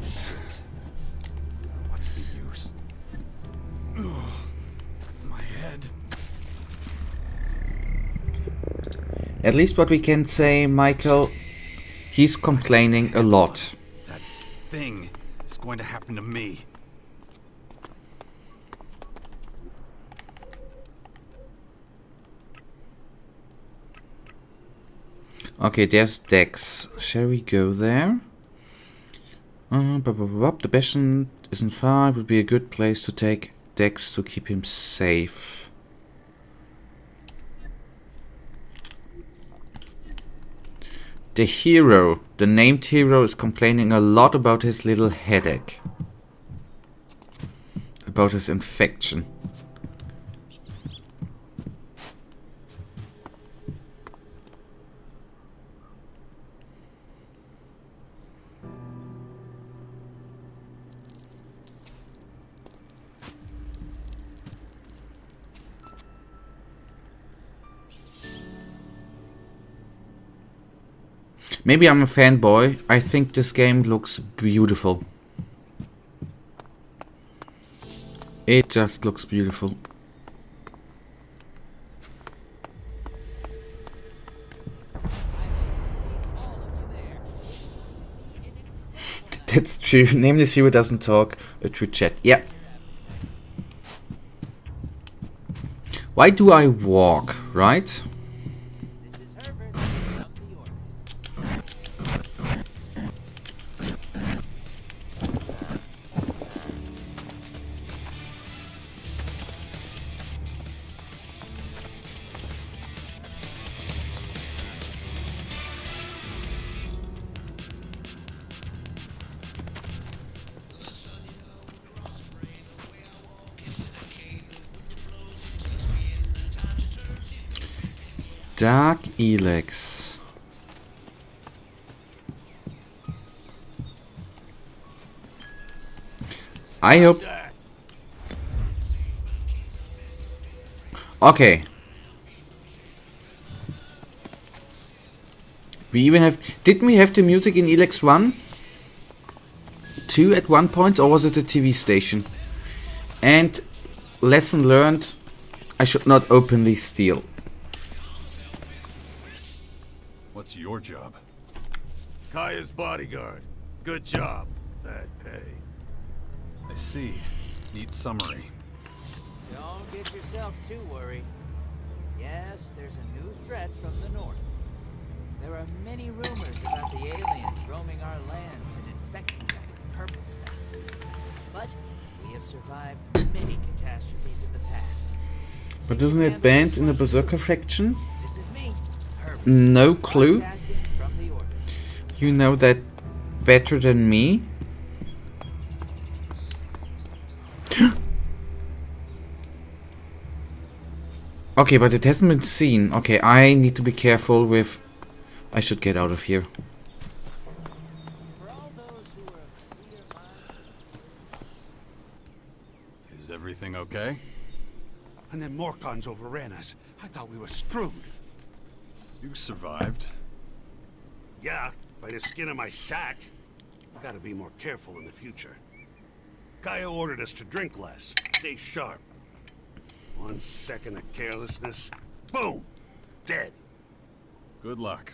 Shit. What's the use? Ugh. My head. At least what we can say, Michael, he's complaining a lot. That thing is going to happen to me. Okay, there's Dex. Shall we go there? The bastion isn't far. It would be a good place to take Dex to keep him safe. The hero, the named hero, is complaining a lot about his little headache. About his infection. Maybe I'm a fanboy. I think this game looks beautiful. It just looks beautiful. That's true. Nameless hero doesn't talk. A true chat. Yeah. Why do I walk, right? Dark Elex. I hope. Okay. We even have. Didn't we have the music in Elex 1? 2 at one point, or was it a TV station? And lesson learned: I should not openly steal. What's your job? Kaya's bodyguard. Good job. That pay. I see. Neat summary. Don't get yourself too worried. Yes, there's a new threat from the north. There are many rumors about the aliens roaming our lands and infecting them with purple stuff. But we have survived many catastrophes in the past. But isn't it banned in the Berserker faction? This is me, Herbert. No clue. Broadcasting from the orbit. You know that better than me. Okay, but it hasn't been seen. Okay, I need to be careful with... I should get out of here. For all those who are of freer mind, Is everything okay? And then Morcons overran us. I thought we were screwed. You survived. Yeah, by the skin of my sack. Gotta be more careful in the future. Kaya ordered us to drink less. Stay sharp. 1 second of carelessness. Boom! Dead. Good luck.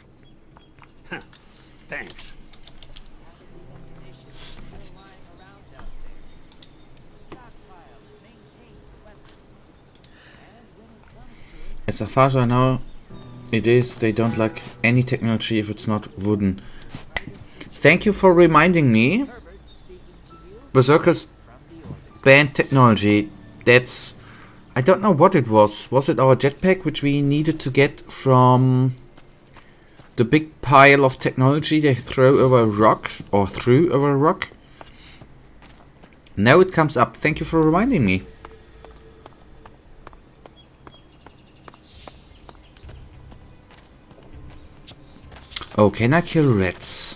Huh. Thanks. ammunition is still lying around out there. Stockpile and maintain the weapons. And when it comes to it, As far as I know, it is. They don't like any technology if it's not wooden. Thank you for reminding me. Herbert speaking to you Berserkers from the orbit. banned technology. That's... I don't know what it was. Was it our jetpack which we needed to get from the big pile of technology they throw over a rock? Or threw over a rock? Now it comes up. Thank you for reminding me. Oh, can I kill rats?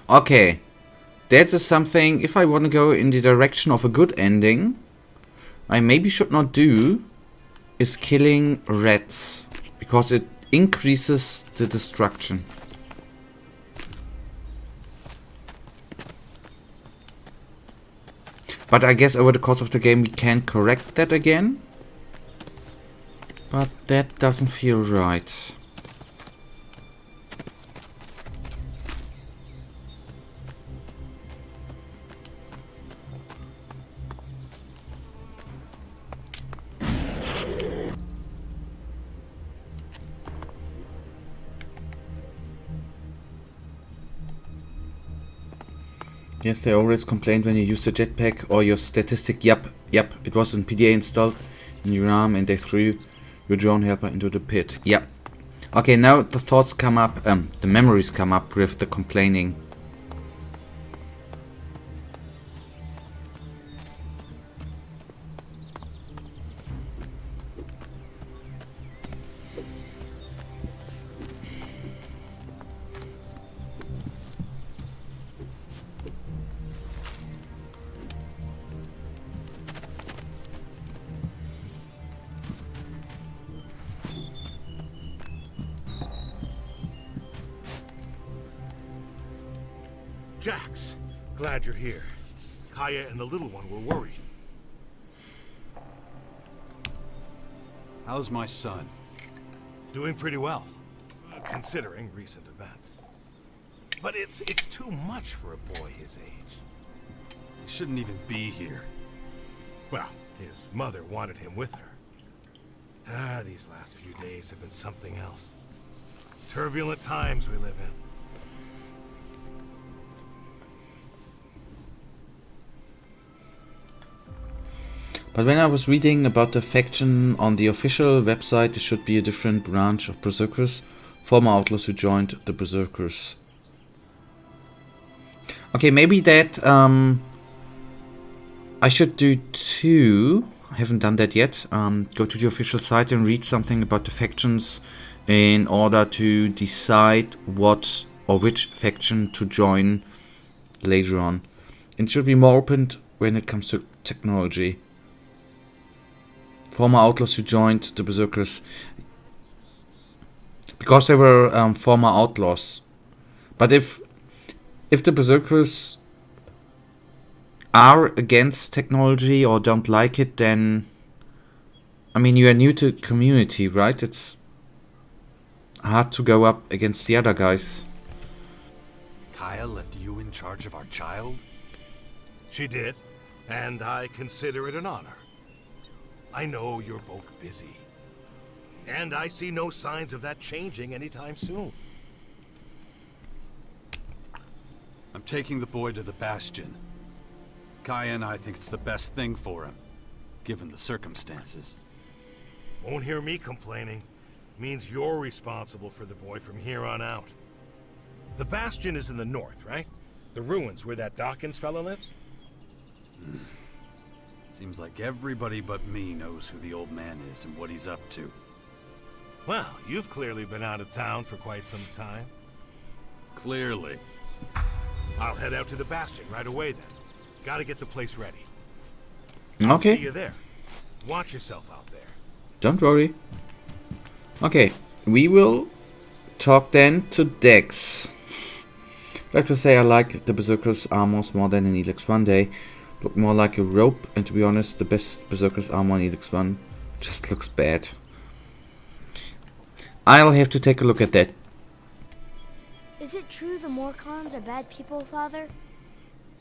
Okay. That is something, if I want to go in the direction of a good ending, I maybe should not do, is killing rats. Because it increases the destruction. But I guess over the course of the game we can correct that again. But that doesn't feel right. Yes, they always complained when you use the jetpack or your statistic. Yep, it was in PDA installed in your arm and they threw your drone helper into the pit. Yep. Okay, now the thoughts come up, the memories come up with the complaining. Jax, glad you're here. Kaya and the little one were worried. How's my son? Doing pretty well, considering recent events. But it's too much for a boy his age. He shouldn't even be here. Well, his mother wanted him with her. These last few days have been something else. Turbulent times we live in. But when I was reading about the faction on the official website, it should be a different branch of Berserkers, former outlaws who joined the Berserkers. Okay, maybe that I should do too. I haven't done that yet. Go to the official site and read something about the factions in order to decide what or which faction to join later on. It should be more open when it comes to technology. Former outlaws who joined the Berserkers. Because they were former outlaws. But if the Berserkers are against technology or don't like it, then... I mean, you are new to the community, right? It's hard to go up against the other guys. Kaya left you in charge of our child? She did, and I consider it an honor. I know you're both busy. And I see no signs of that changing anytime soon. I'm taking the boy to the Bastion. Kaya and I think it's the best thing for him, given the circumstances. Won't hear me complaining. Means you're responsible for the boy from here on out. The Bastion is in the north, right? The ruins where that Dawkins fella lives? Seems like everybody but me knows who the old man is and what he's up to. Well, you've clearly been out of town for quite some time. Clearly. I'll head out to the Bastion right away then. Gotta get the place ready. Okay. See you there. Watch yourself out there. Don't worry. Okay, we will talk then to Dex. I'd like to say I like the Berserker's armors more than in Elex 1 day. Look more like a rope, and to be honest, the best Berserker's armor in Elex 1 just looks bad. I'll have to take a look at that. Is it true the Morcons are bad people, Father?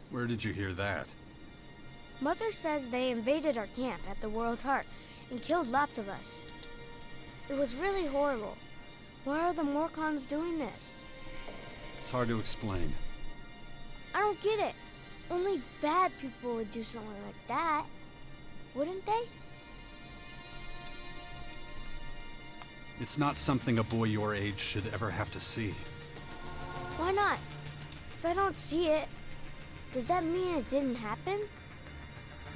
Where did you hear that? Mother says they invaded our camp at the World Heart and killed lots of us. It was really horrible. Why are the Morcons doing this? It's hard to explain. I don't get it. Only bad people would do something like that, wouldn't they? It's not something a boy your age should ever have to see. Why not? If I don't see it, does that mean it didn't happen?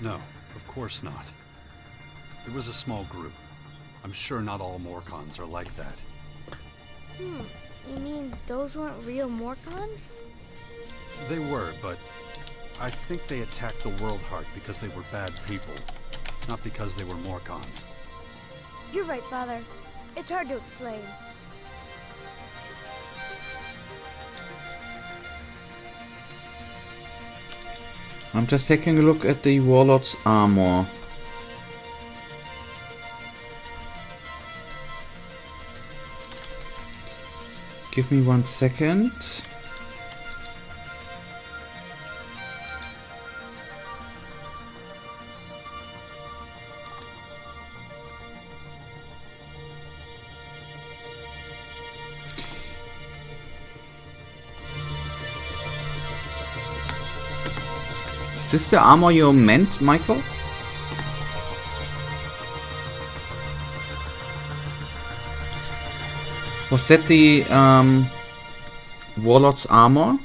No, of course not. It was a small group. I'm sure not all Morcons are like that. You mean those weren't real Morcons? They were, but I think they attacked the World Heart because they were bad people, not because they were Morcons. You're right, Father. It's hard to explain. I'm just taking a look at the Warlord's armor. Give me 1 second. Is this the armor you meant, Michael? Was that the Warlord's armor?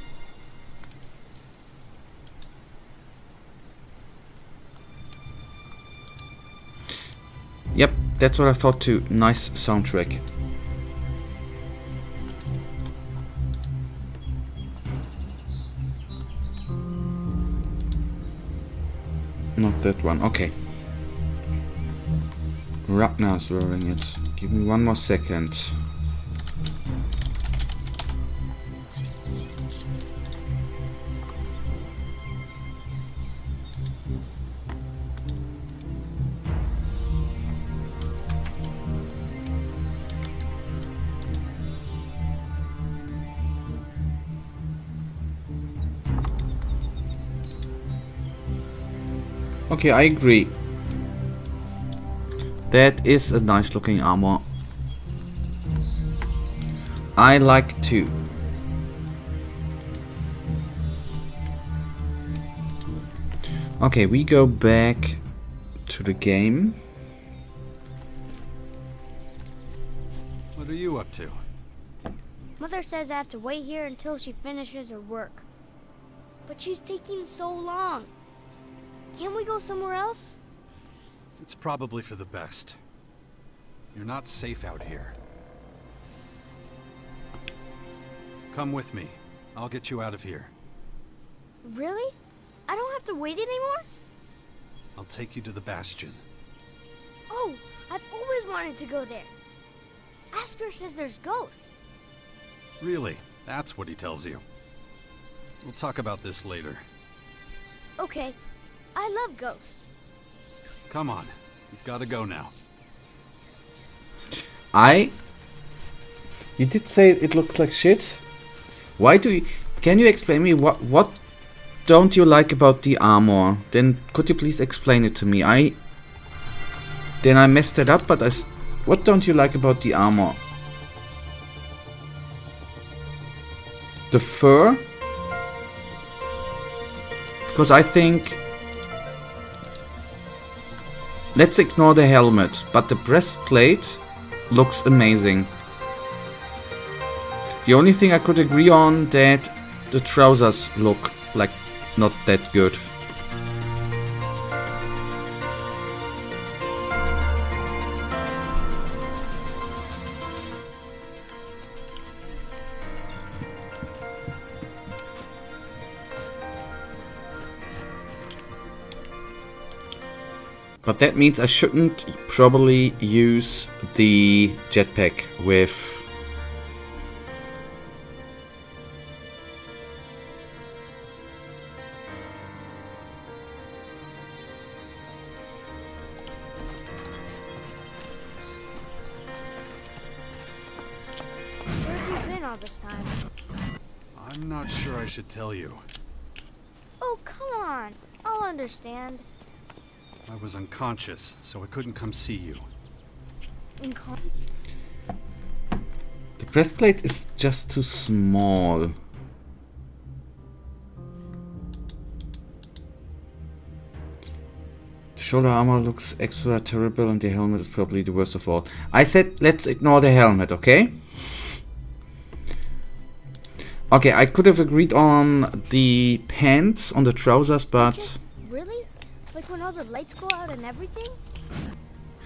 Yep, that's what I thought too. Nice soundtrack. Not that one, okay. Ragnar's wearing it. Give me 1 more second. Okay, I agree. That is a nice looking armor. I like too. Okay, we go back to the game. What are you up to? Mother says I have to wait here until she finishes her work. But she's taking so long. Can't we go somewhere else? It's probably for the best. You're not safe out here. Come with me. I'll get you out of here. Really? I don't have to wait anymore? I'll take you to the Bastion. Oh, I've always wanted to go there. Asker says there's ghosts. Really? That's what he tells you. We'll talk about this later. Okay. I love ghosts. Come on. You've got to go now. You did say it looked like shit. Why do you... Can you explain me what don't you like about the armor? Then could you please explain it to me? Then I messed it up, but what don't you like about the armor? The fur? Because I think... Let's ignore the helmet, but the breastplate looks amazing. The only thing I could agree on that the trousers look like not that good. But that means I shouldn't probably use the jetpack with... Where have you been all this time? I'm not sure I should tell you. Oh, come on. I'll understand. I was unconscious, so I couldn't come see you. The breastplate is just too small. The shoulder armor looks extra terrible and the helmet is probably the worst of all. I said let's ignore the helmet, okay? Okay, I could have agreed on the pants, on the trousers, but... Really? Like when all the lights go out and everything?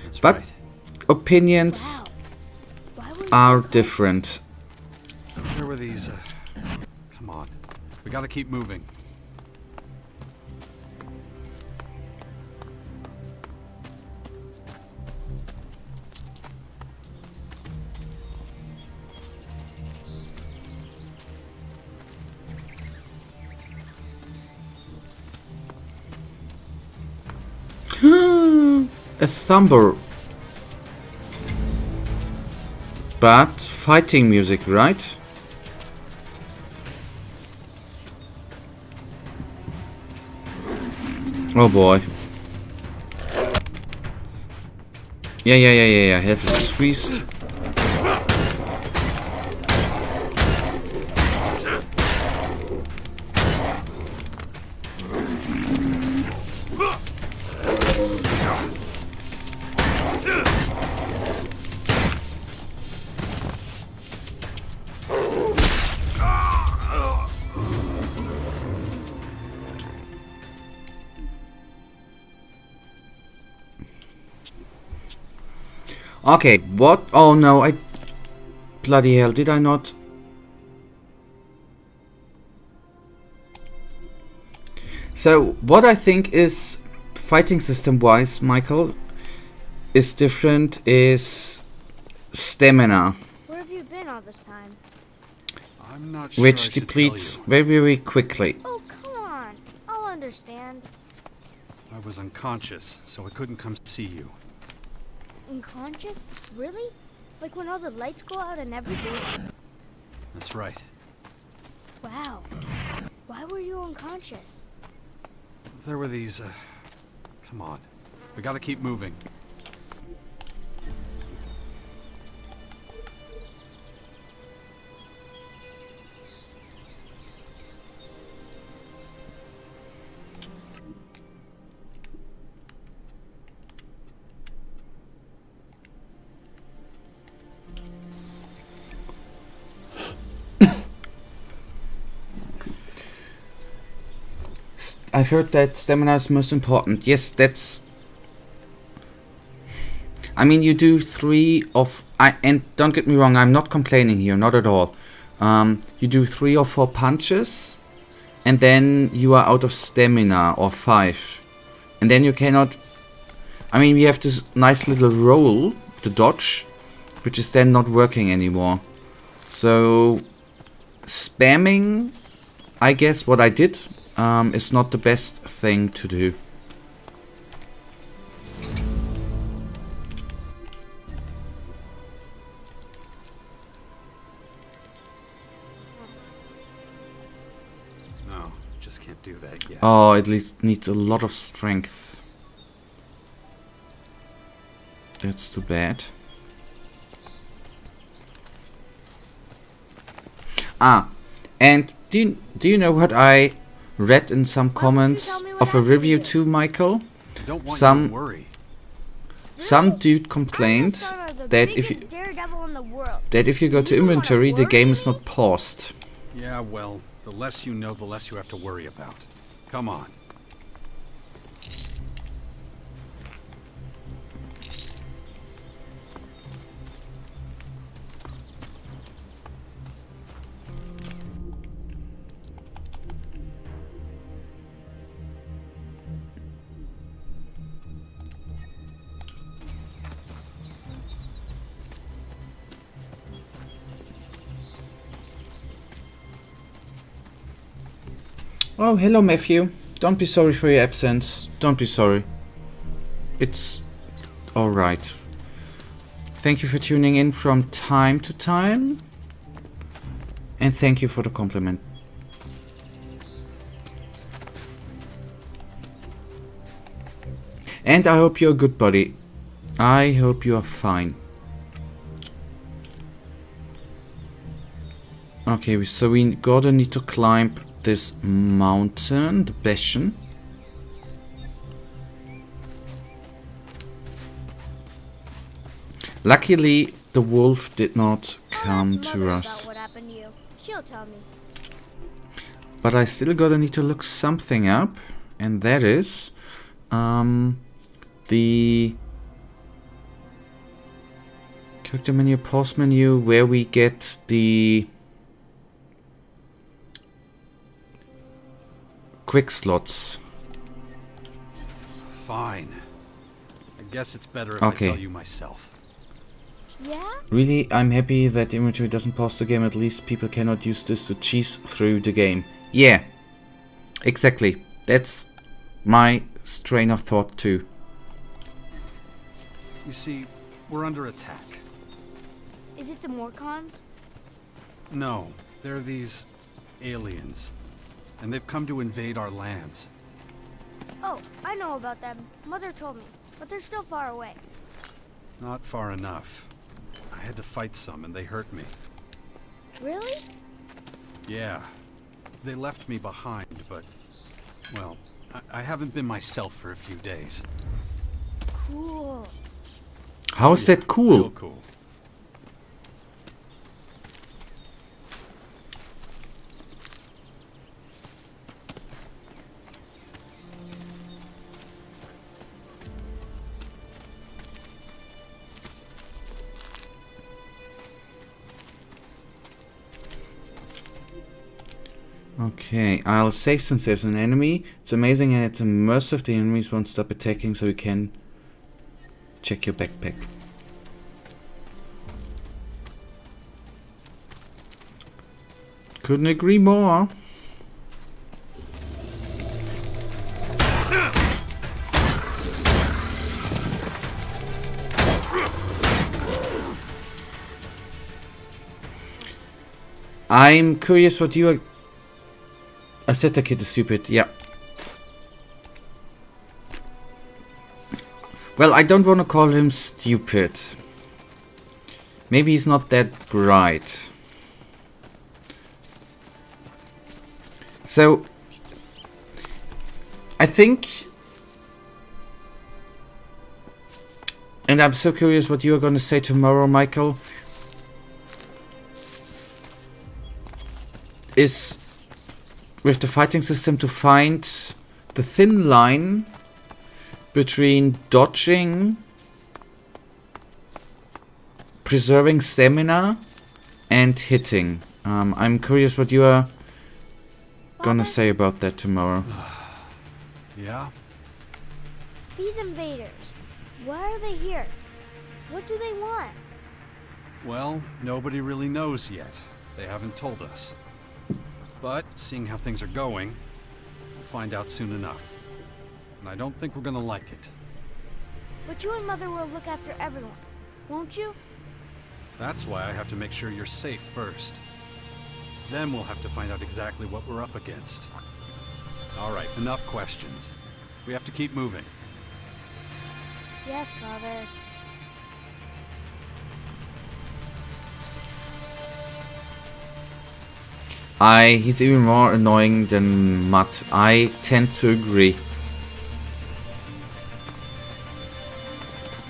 That's But right. opinions Wow. Why were you are unconscious? different. There were these, Come on. We gotta keep moving. A thumper. But fighting music, right? Oh boy. Yeah. Health is increased. Okay, what? Oh no, I... Bloody hell, did I not? So, what I think is, fighting system-wise, Michael, is different is stamina, Where have you been all this time? I'm not sure I which should depletes tell you. very, very quickly. Oh, come on. I'll understand. I was unconscious, so I couldn't come see you. Unconscious? Really? Like when all the lights go out and everything? That's right. Wow. Why were you unconscious? There were these, come on. We gotta keep moving. I've heard that stamina is most important. Yes, that's... I mean, you do 3 of... and don't get me wrong, I'm not complaining here, not at all. You do 3 or 4 punches, and then you are out of stamina, or 5. And then you cannot... I mean, we have this nice little roll, the dodge, which is then not working anymore. So, spamming, I guess, what I did... is not the best thing to do. No, just can't do that yet. Oh, at least needs a lot of strength. That's too bad. Ah, and do you know what I read in some comments of a review too, Michael? I don't want Some- you to worry. Some dude complained that if you go to inventory, the game is not paused. Yeah, well, the less you know, the less you have to worry about. Come on. Oh, hello, Matthew. Don't be sorry for your absence. Don't be sorry. It's alright. Thank you for tuning in from time to time. And thank you for the compliment. And I hope you're good, buddy. I hope you are fine. Okay, so we gotta need to climb this mountain, the Bastion. Luckily, the wolf did not come to us. What happened to you? She'll tell me. But I still gotta need to look something up, and that is the character menu, pause menu, where we get the quick slots. Fine. I guess it's better if Okay. I tell you myself. Yeah? Really, I'm happy that inventory doesn't pause the game. At least people cannot use this to cheese through the game. Yeah, exactly. That's my train of thought too. You see, we're under attack. Is it the Morcons? No, they're these aliens. And they've come to invade our lands. Oh, I know about them. Mother told me, but they're still far away. Not far enough. I had to fight some and they hurt me. Really? Yeah. They left me behind, but... well, I haven't been myself for a few days. Cool. How's that cool? Real cool. Okay, I'll save since there's an enemy. It's amazing and it's immersive. The enemies won't stop attacking, so you can check your backpack. Couldn't agree more. I'm curious what you are... I said the kid is stupid, yeah. Well, I don't want to call him stupid. Maybe he's not that bright. So, I think... and I'm so curious what you're going to say tomorrow, Michael. Is with the fighting system to find the thin line between dodging, preserving stamina, and hitting. I'm curious what you are gonna say about that tomorrow. Yeah? These invaders, why are they here? What do they want? Well, nobody really knows yet. They haven't told us. But, seeing how things are going, we'll find out soon enough. And I don't think we're gonna like it. But you and Mother will look after everyone, won't you? That's why I have to make sure you're safe first. Then we'll have to find out exactly what we're up against. Alright, enough questions. We have to keep moving. Yes, Father. He's even more annoying than Matt. I tend to agree.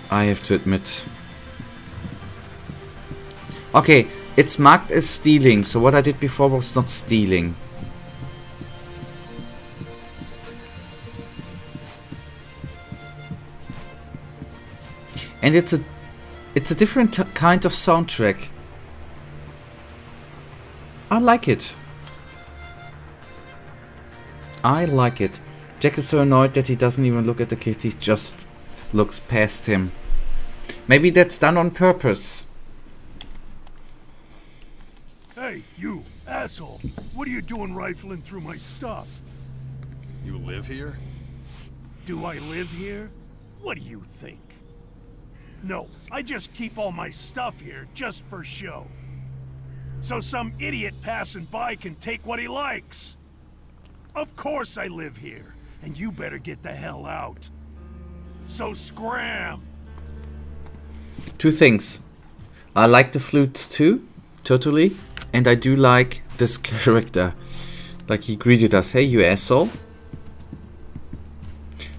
I have to admit. Okay, it's marked as stealing, so what I did before was not stealing. And it's a different kind of soundtrack. I like it. I like it. Jack is so annoyed that he doesn't even look at the kid, he just looks past him. Maybe that's done on purpose. Hey, you, asshole. What are you doing rifling through my stuff? You live here? Do I live here? What do you think? No, I just keep all my stuff here just for show. So some idiot passing by can take what he likes. Of course I live here, and you better get the hell out. So scram! Two things. I like the flutes too, totally. And I do like this character. Like he greeted us, hey you asshole.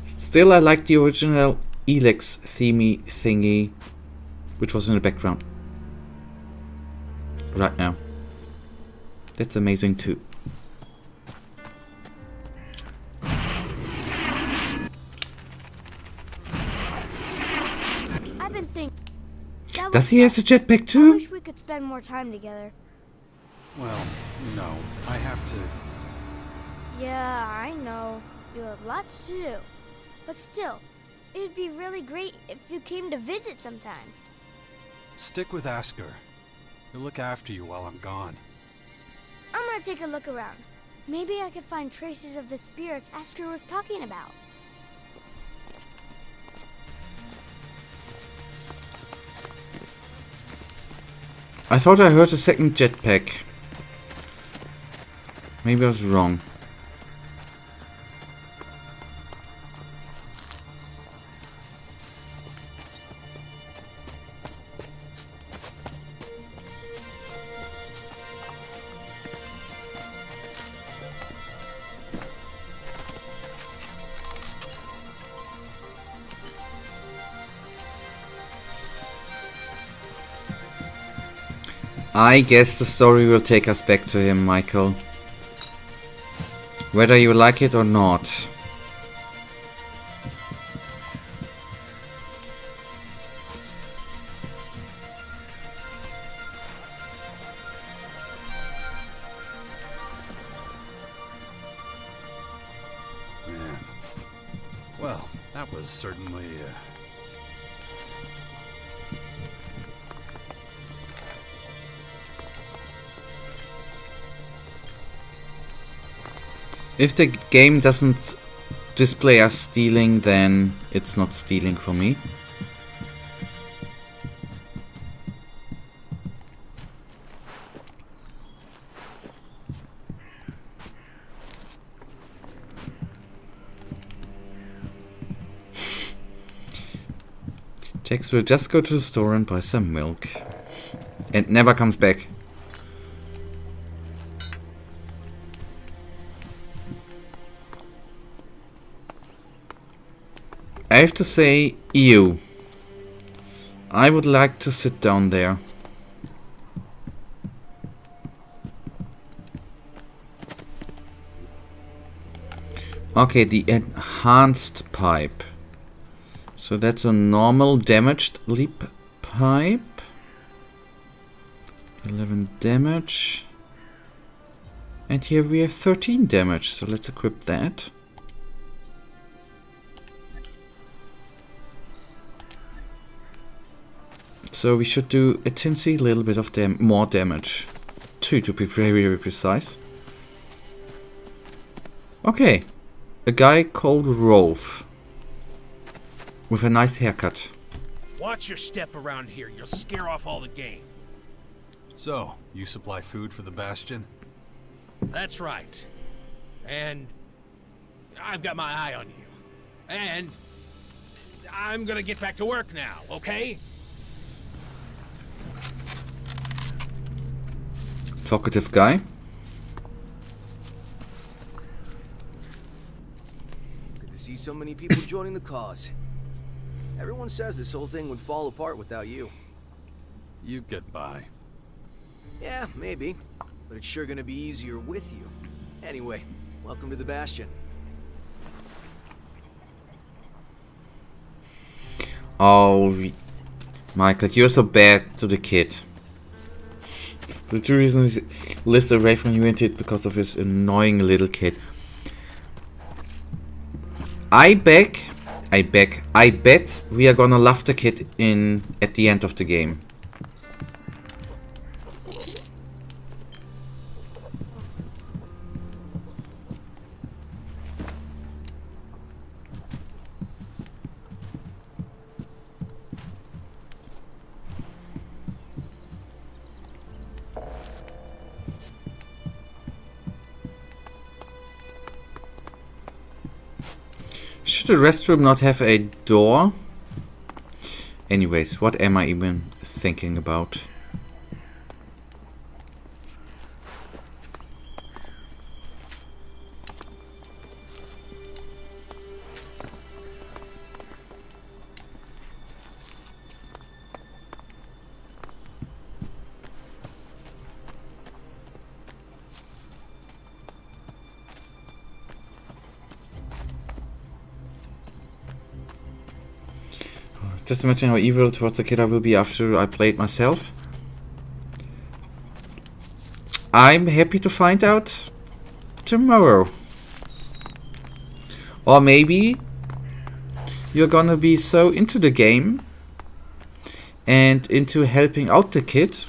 Still I like the original Elex themey thingy, which was in the background. Right now. That's amazing too. I've been thinking. Does he have a jetpack I too? wish we could spend more time together. Well, no. I have to... Yeah, I know. You have lots to do. But still, it'd be really great if you came to visit sometime. Stick with Asker. He'll look after you while I'm gone. I'm gonna take a look around. Maybe I could find traces of the spirits Asker was talking about. I thought I heard a second jetpack. Maybe I was wrong. I guess the story will take us back to him, Michael. Whether you like it or not. Man. Well, that was certainly... If the game doesn't display us stealing, then it's not stealing for me. Jax will just go to the store and buy some milk. And never comes back. I have to say, ew. I would like to sit down there. Okay, the enhanced pipe. So that's a normal damaged leap pipe. 11 damage. And here we have 13 damage, so let's equip that. So we should do a teensy little bit of more damage. 2 to be very, very precise. Okay. A guy called Rolf. With a nice haircut. Watch your step around here. You'll scare off all the game. So, you supply food for the Bastion? That's right. And I've got my eye on you. And I'm gonna get back to work now, okay? Talkative guy. Good to see so many people joining the cause. Everyone says this whole thing would fall apart without you. You'd get by. Yeah, maybe. But it's sure gonna be easier with you. Anyway, welcome to the Bastion. Oh, Michael, you're so bad to the kid. The true reason he lives away from you and it because of his annoying little kid. I bet we are gonna love the kid at the end of the game. Should the restroom not have a door? Anyways, what am I even thinking about? Just imagine how evil towards the kid I will be after I play it myself. I'm happy to find out tomorrow. Or maybe you're gonna be so into the game and into helping out the kid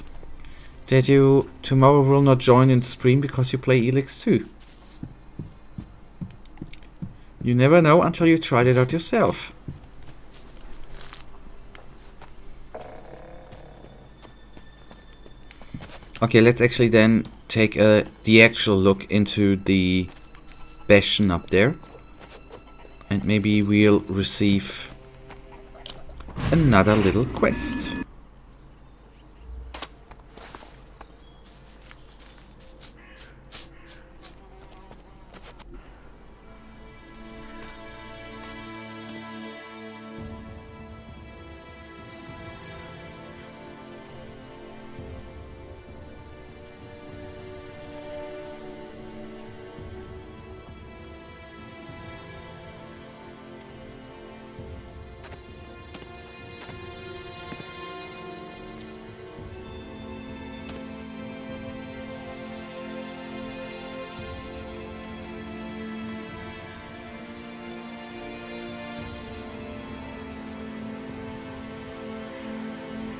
that you tomorrow will not join in stream because you play Elex too. You never know until you tried it out yourself. Okay, let's actually then take the actual look into the bastion up there. And maybe we'll receive another little quest.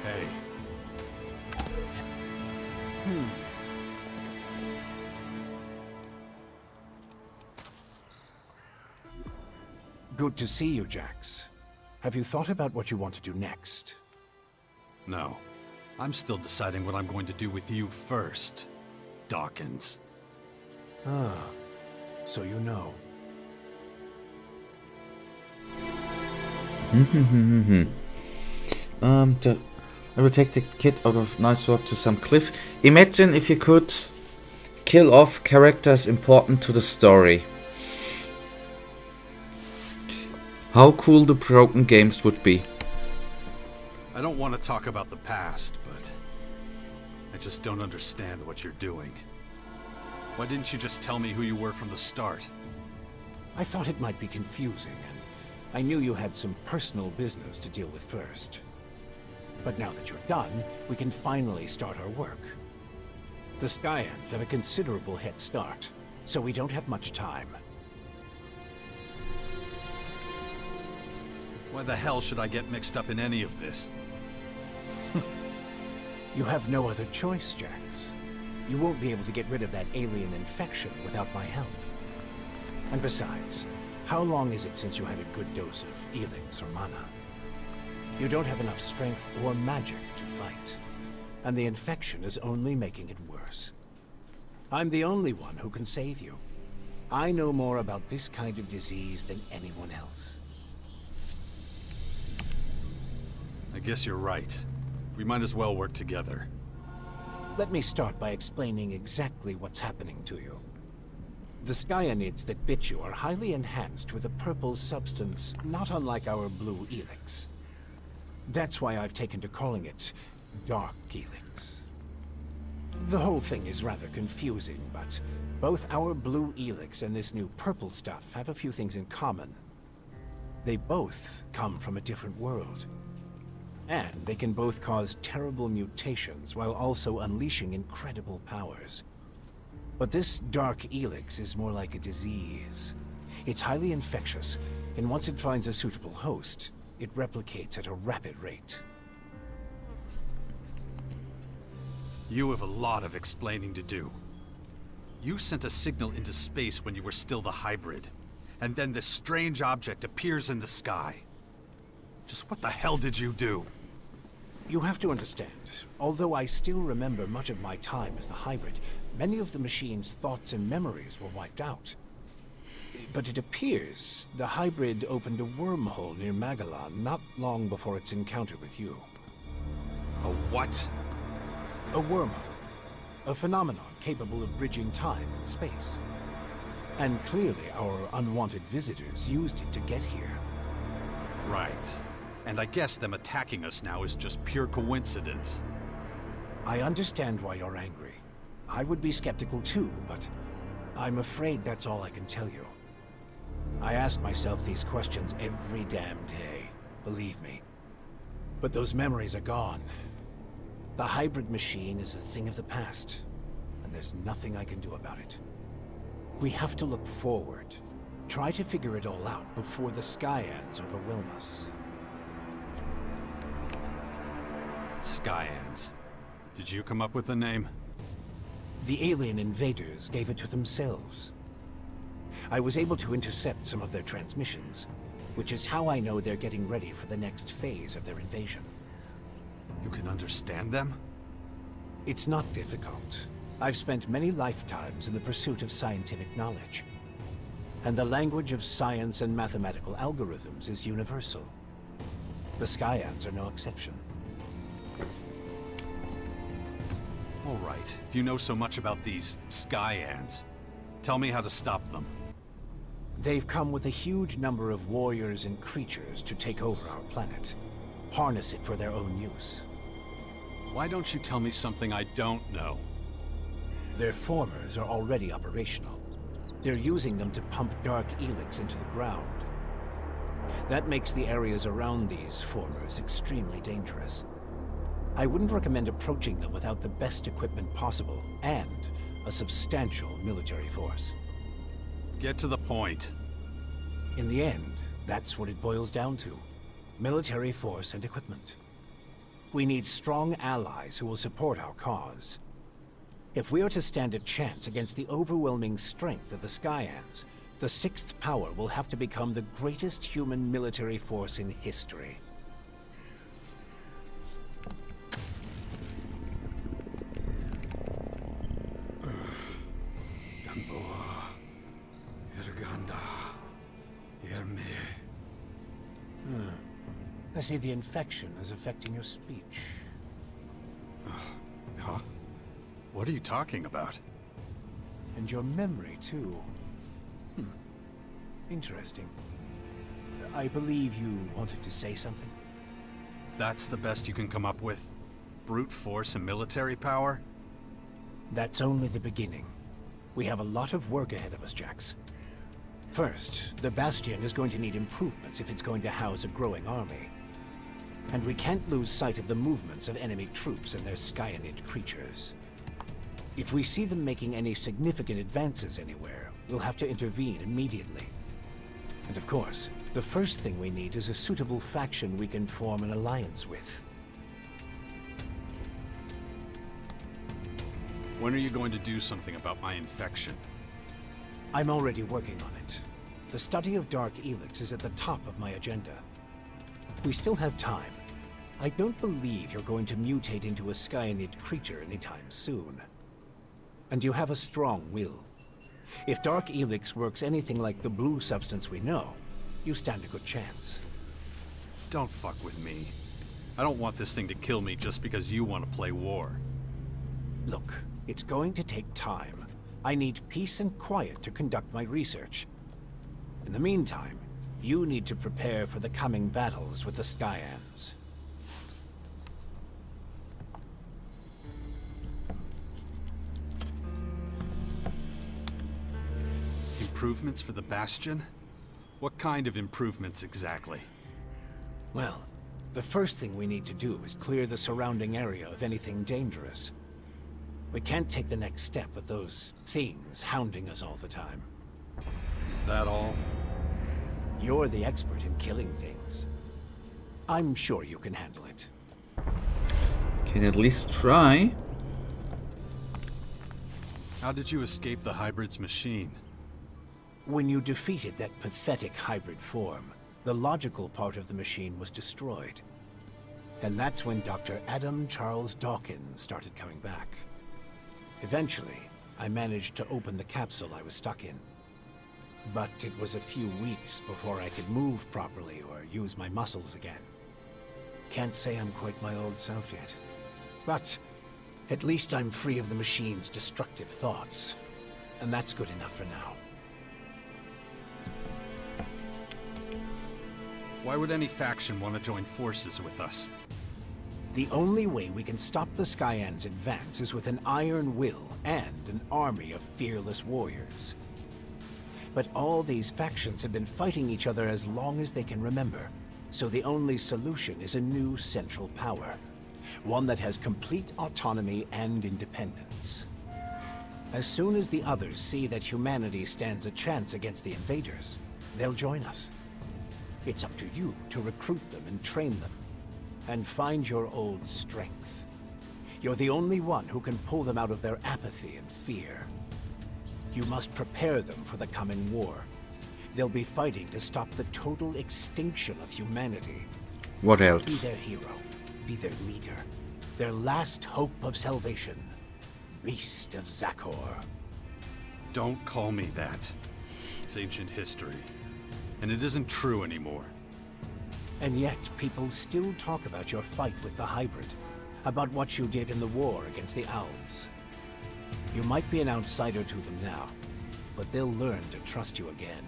Hey. Good to see you, Jax. Have you thought about what you want to do next? No. I'm still deciding what I'm going to do with you first, Dawkins. Ah, so you know. I will take the kid out of nice work to some cliff. Imagine if you could kill off characters important to the story. How cool the broken games would be. I don't want to talk about the past, but I just don't understand what you're doing. Why didn't you just tell me who you were from the start? I thought it might be confusing, and I knew you had some personal business to deal with first. But now that you're done, we can finally start our work. The Skyans have a considerable head start, so we don't have much time. Why the hell should I get mixed up in any of this? You have no other choice, Jax. You won't be able to get rid of that alien infection without my help. And besides, how long is it since you had a good dose of Elex or mana? You don't have enough strength or magic to fight, and the infection is only making it worse. I'm the only one who can save you. I know more about this kind of disease than anyone else. I guess you're right. We might as well work together. Let me start by explaining exactly what's happening to you. The Skyanids that bit you are highly enhanced with a purple substance not unlike our blue Elex. That's why I've taken to calling it Dark Elex. The whole thing is rather confusing, but both our blue Elex and this new purple stuff have a few things in common. They both come from a different world. And they can both cause terrible mutations while also unleashing incredible powers. But this Dark Elex is more like a disease. It's highly infectious, and once it finds a suitable host, it replicates at a rapid rate. You have a lot of explaining to do. You sent a signal into space when you were still the hybrid, and then this strange object appears in the sky. Just what the hell did you do? You have to understand, although I still remember much of my time as the hybrid, many of the machine's thoughts and memories were wiped out. But it appears the hybrid opened a wormhole near Magellan not long before its encounter with you. A what? A wormhole. A phenomenon capable of bridging time and space. And clearly our unwanted visitors used it to get here. Right. And I guess them attacking us now is just pure coincidence. I understand why you're angry. I would be skeptical too, but I'm afraid that's all I can tell you. I ask myself these questions every damn day, believe me. But those memories are gone. The hybrid machine is a thing of the past, and there's nothing I can do about it. We have to look forward, Try to figure it all out before the Skyans overwhelm us. Skyans. Did you come up with the name? The alien invaders gave it to themselves. I was able to intercept some of their transmissions, which is how I know they're getting ready for the next phase of their invasion. You can understand them? It's not difficult. I've spent many lifetimes in the pursuit of scientific knowledge. And the language of science and mathematical algorithms is universal. The Skyans are no exception. All right, if you know so much about these Skyans, tell me how to stop them. They've come with a huge number of warriors and creatures to take over our planet. Harness it for their own use. Why don't you tell me something I don't know? Their formers are already operational. They're using them to pump dark Elex into the ground. That makes the areas around these formers extremely dangerous. I wouldn't recommend approaching them without the best equipment possible, and a substantial military force. Get to the point. In the end, that's what it boils down to. Military force and equipment. We need strong allies who will support our cause. If we are to stand a chance against the overwhelming strength of the Skyans, the Sixth Power will have to become the greatest human military force in history. I see the infection is affecting your speech. Huh? What are you talking about? And your memory, too. Interesting. I believe you wanted to say something? That's the best you can come up with? Brute force and military power? That's only the beginning. We have a lot of work ahead of us, Jax. First, the Bastion is going to need improvements if it's going to house a growing army. And we can't lose sight of the movements of enemy troops and their Skyanid creatures. If we see them making any significant advances anywhere, we'll have to intervene immediately. And of course, the first thing we need is a suitable faction we can form an alliance with. When are you going to do something about my infection? I'm already working on it. The study of Dark Elex is at the top of my agenda. We still have time. I don't believe you're going to mutate into a Skyanid creature anytime soon. And you have a strong will. If Dark Elex works anything like the blue substance we know, you stand a good chance. Don't fuck with me. I don't want this thing to kill me just because you want to play war. Look, it's going to take time. I need peace and quiet to conduct my research. In the meantime, you need to prepare for the coming battles with the Skyans. Improvements for the Bastion? What kind of improvements exactly? Well, the first thing we need to do is clear the surrounding area of anything dangerous. We can't take the next step with those things hounding us all the time. Is that all? You're the expert in killing things. I'm sure you can handle it. Can at least try. How did you escape the hybrid's machine? When you defeated that pathetic hybrid form, the logical part of the machine was destroyed. And that's when Dr. Adam Charles Dawkins started coming back. Eventually, I managed to open the capsule I was stuck in. But it was a few weeks before I could move properly or use my muscles again. Can't say I'm quite my old self yet. But at least I'm free of the machine's destructive thoughts. And that's good enough for now. Why would any faction want to join forces with us? The only way we can stop the Skyans' advance is with an iron will and an army of fearless warriors. But all these factions have been fighting each other as long as they can remember, so the only solution is a new central power. One that has complete autonomy and independence. As soon as the others see that humanity stands a chance against the invaders, they'll join us. It's up to you to recruit them and train them, and find your old strength. You're the only one who can pull them out of their apathy and fear. You must prepare them for the coming war. They'll be fighting to stop the total extinction of humanity. What Be else? their hero. Be their leader. Their last hope of salvation. Beast of Zakor. Don't call me that. It's ancient history. And it isn't true anymore. And yet, people still talk about your fight with the hybrid. About what you did in the war against the Owls. You might be an outsider to them now, but they'll learn to trust you again.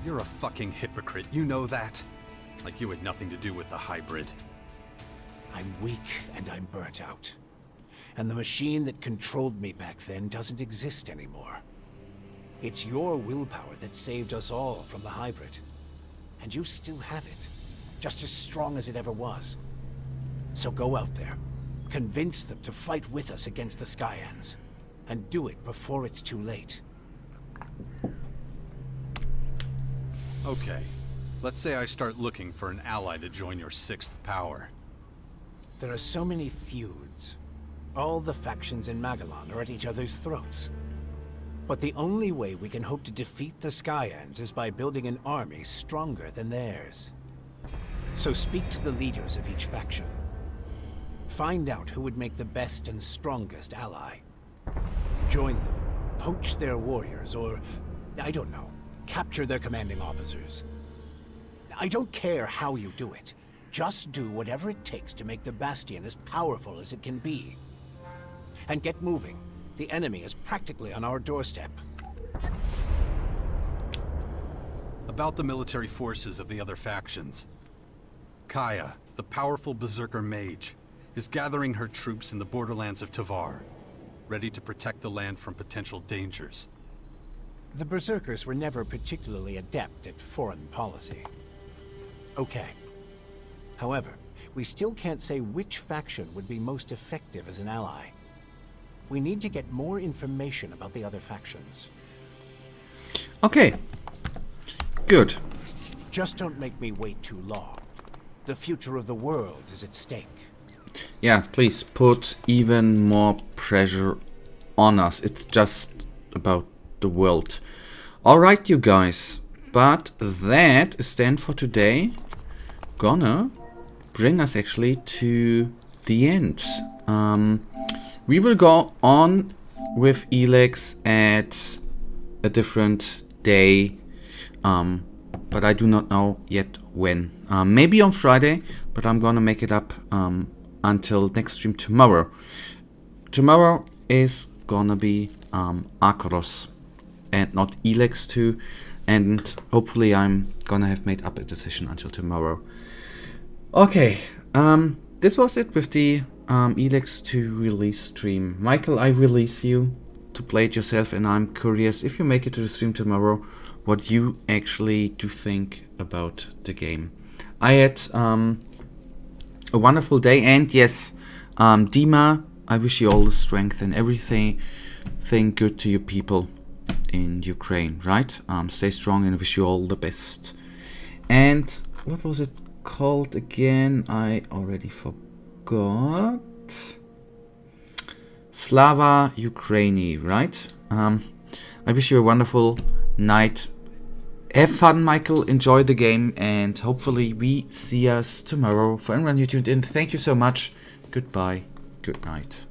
You're a fucking hypocrite, you know that? Like you had nothing to do with the hybrid. I'm weak and I'm burnt out. And the machine that controlled me back then doesn't exist anymore. It's your willpower that saved us all from the hybrid. And you still have it, just as strong as it ever was. So go out there, convince them to fight with us against the Skyans, and do it before it's too late. Okay, let's say I start looking for an ally to join your sixth power. There are so many feuds. All the factions in Magellan are at each other's throats. But the only way we can hope to defeat the Skyans is by building an army stronger than theirs. So speak to the leaders of each faction. Find out who would make the best and strongest ally. Join them, poach their warriors, or, I don't know, capture their commanding officers. I don't care how you do it. Just do whatever it takes to make the Bastion as powerful as it can be. And get moving. The enemy is practically on our doorstep. About the military forces of the other factions. Kaya, the powerful berserker mage, is gathering her troops in the borderlands of Tavar, ready to protect the land from potential dangers. The Berserkers were never particularly adept at foreign policy. Okay. However, we still can't say which faction would be most effective as an ally. We need to get more information about the other factions. Okay. Good. Just don't make me wait too long. The future of the world is at stake. Yeah, please put even more pressure on us. It's just about the world. Alright, you guys. But that is then for today gonna bring us actually to the end. We will go on with Elex at a different day. But I do not know yet when. Maybe on Friday, but I'm gonna make it up until next stream tomorrow. Tomorrow is gonna be Arkoros and not Elex 2, and hopefully I'm gonna have made up a decision until tomorrow. Okay, this was it with the Elex 2 release stream. Michael, I release you to play it yourself, and I'm curious if you make it to the stream tomorrow, what you actually do think about the game. I had a wonderful day, and yes, Dima, I wish you all the strength and everything good to you people in Ukraine, right? Stay strong and wish you all the best. And what was it called again? I already forgot. Slava Ukraini, right? I wish you a wonderful night. Have fun, Michael. Enjoy the game, and hopefully we see us tomorrow. For everyone who tuned in, thank you so much. Goodbye. Good night.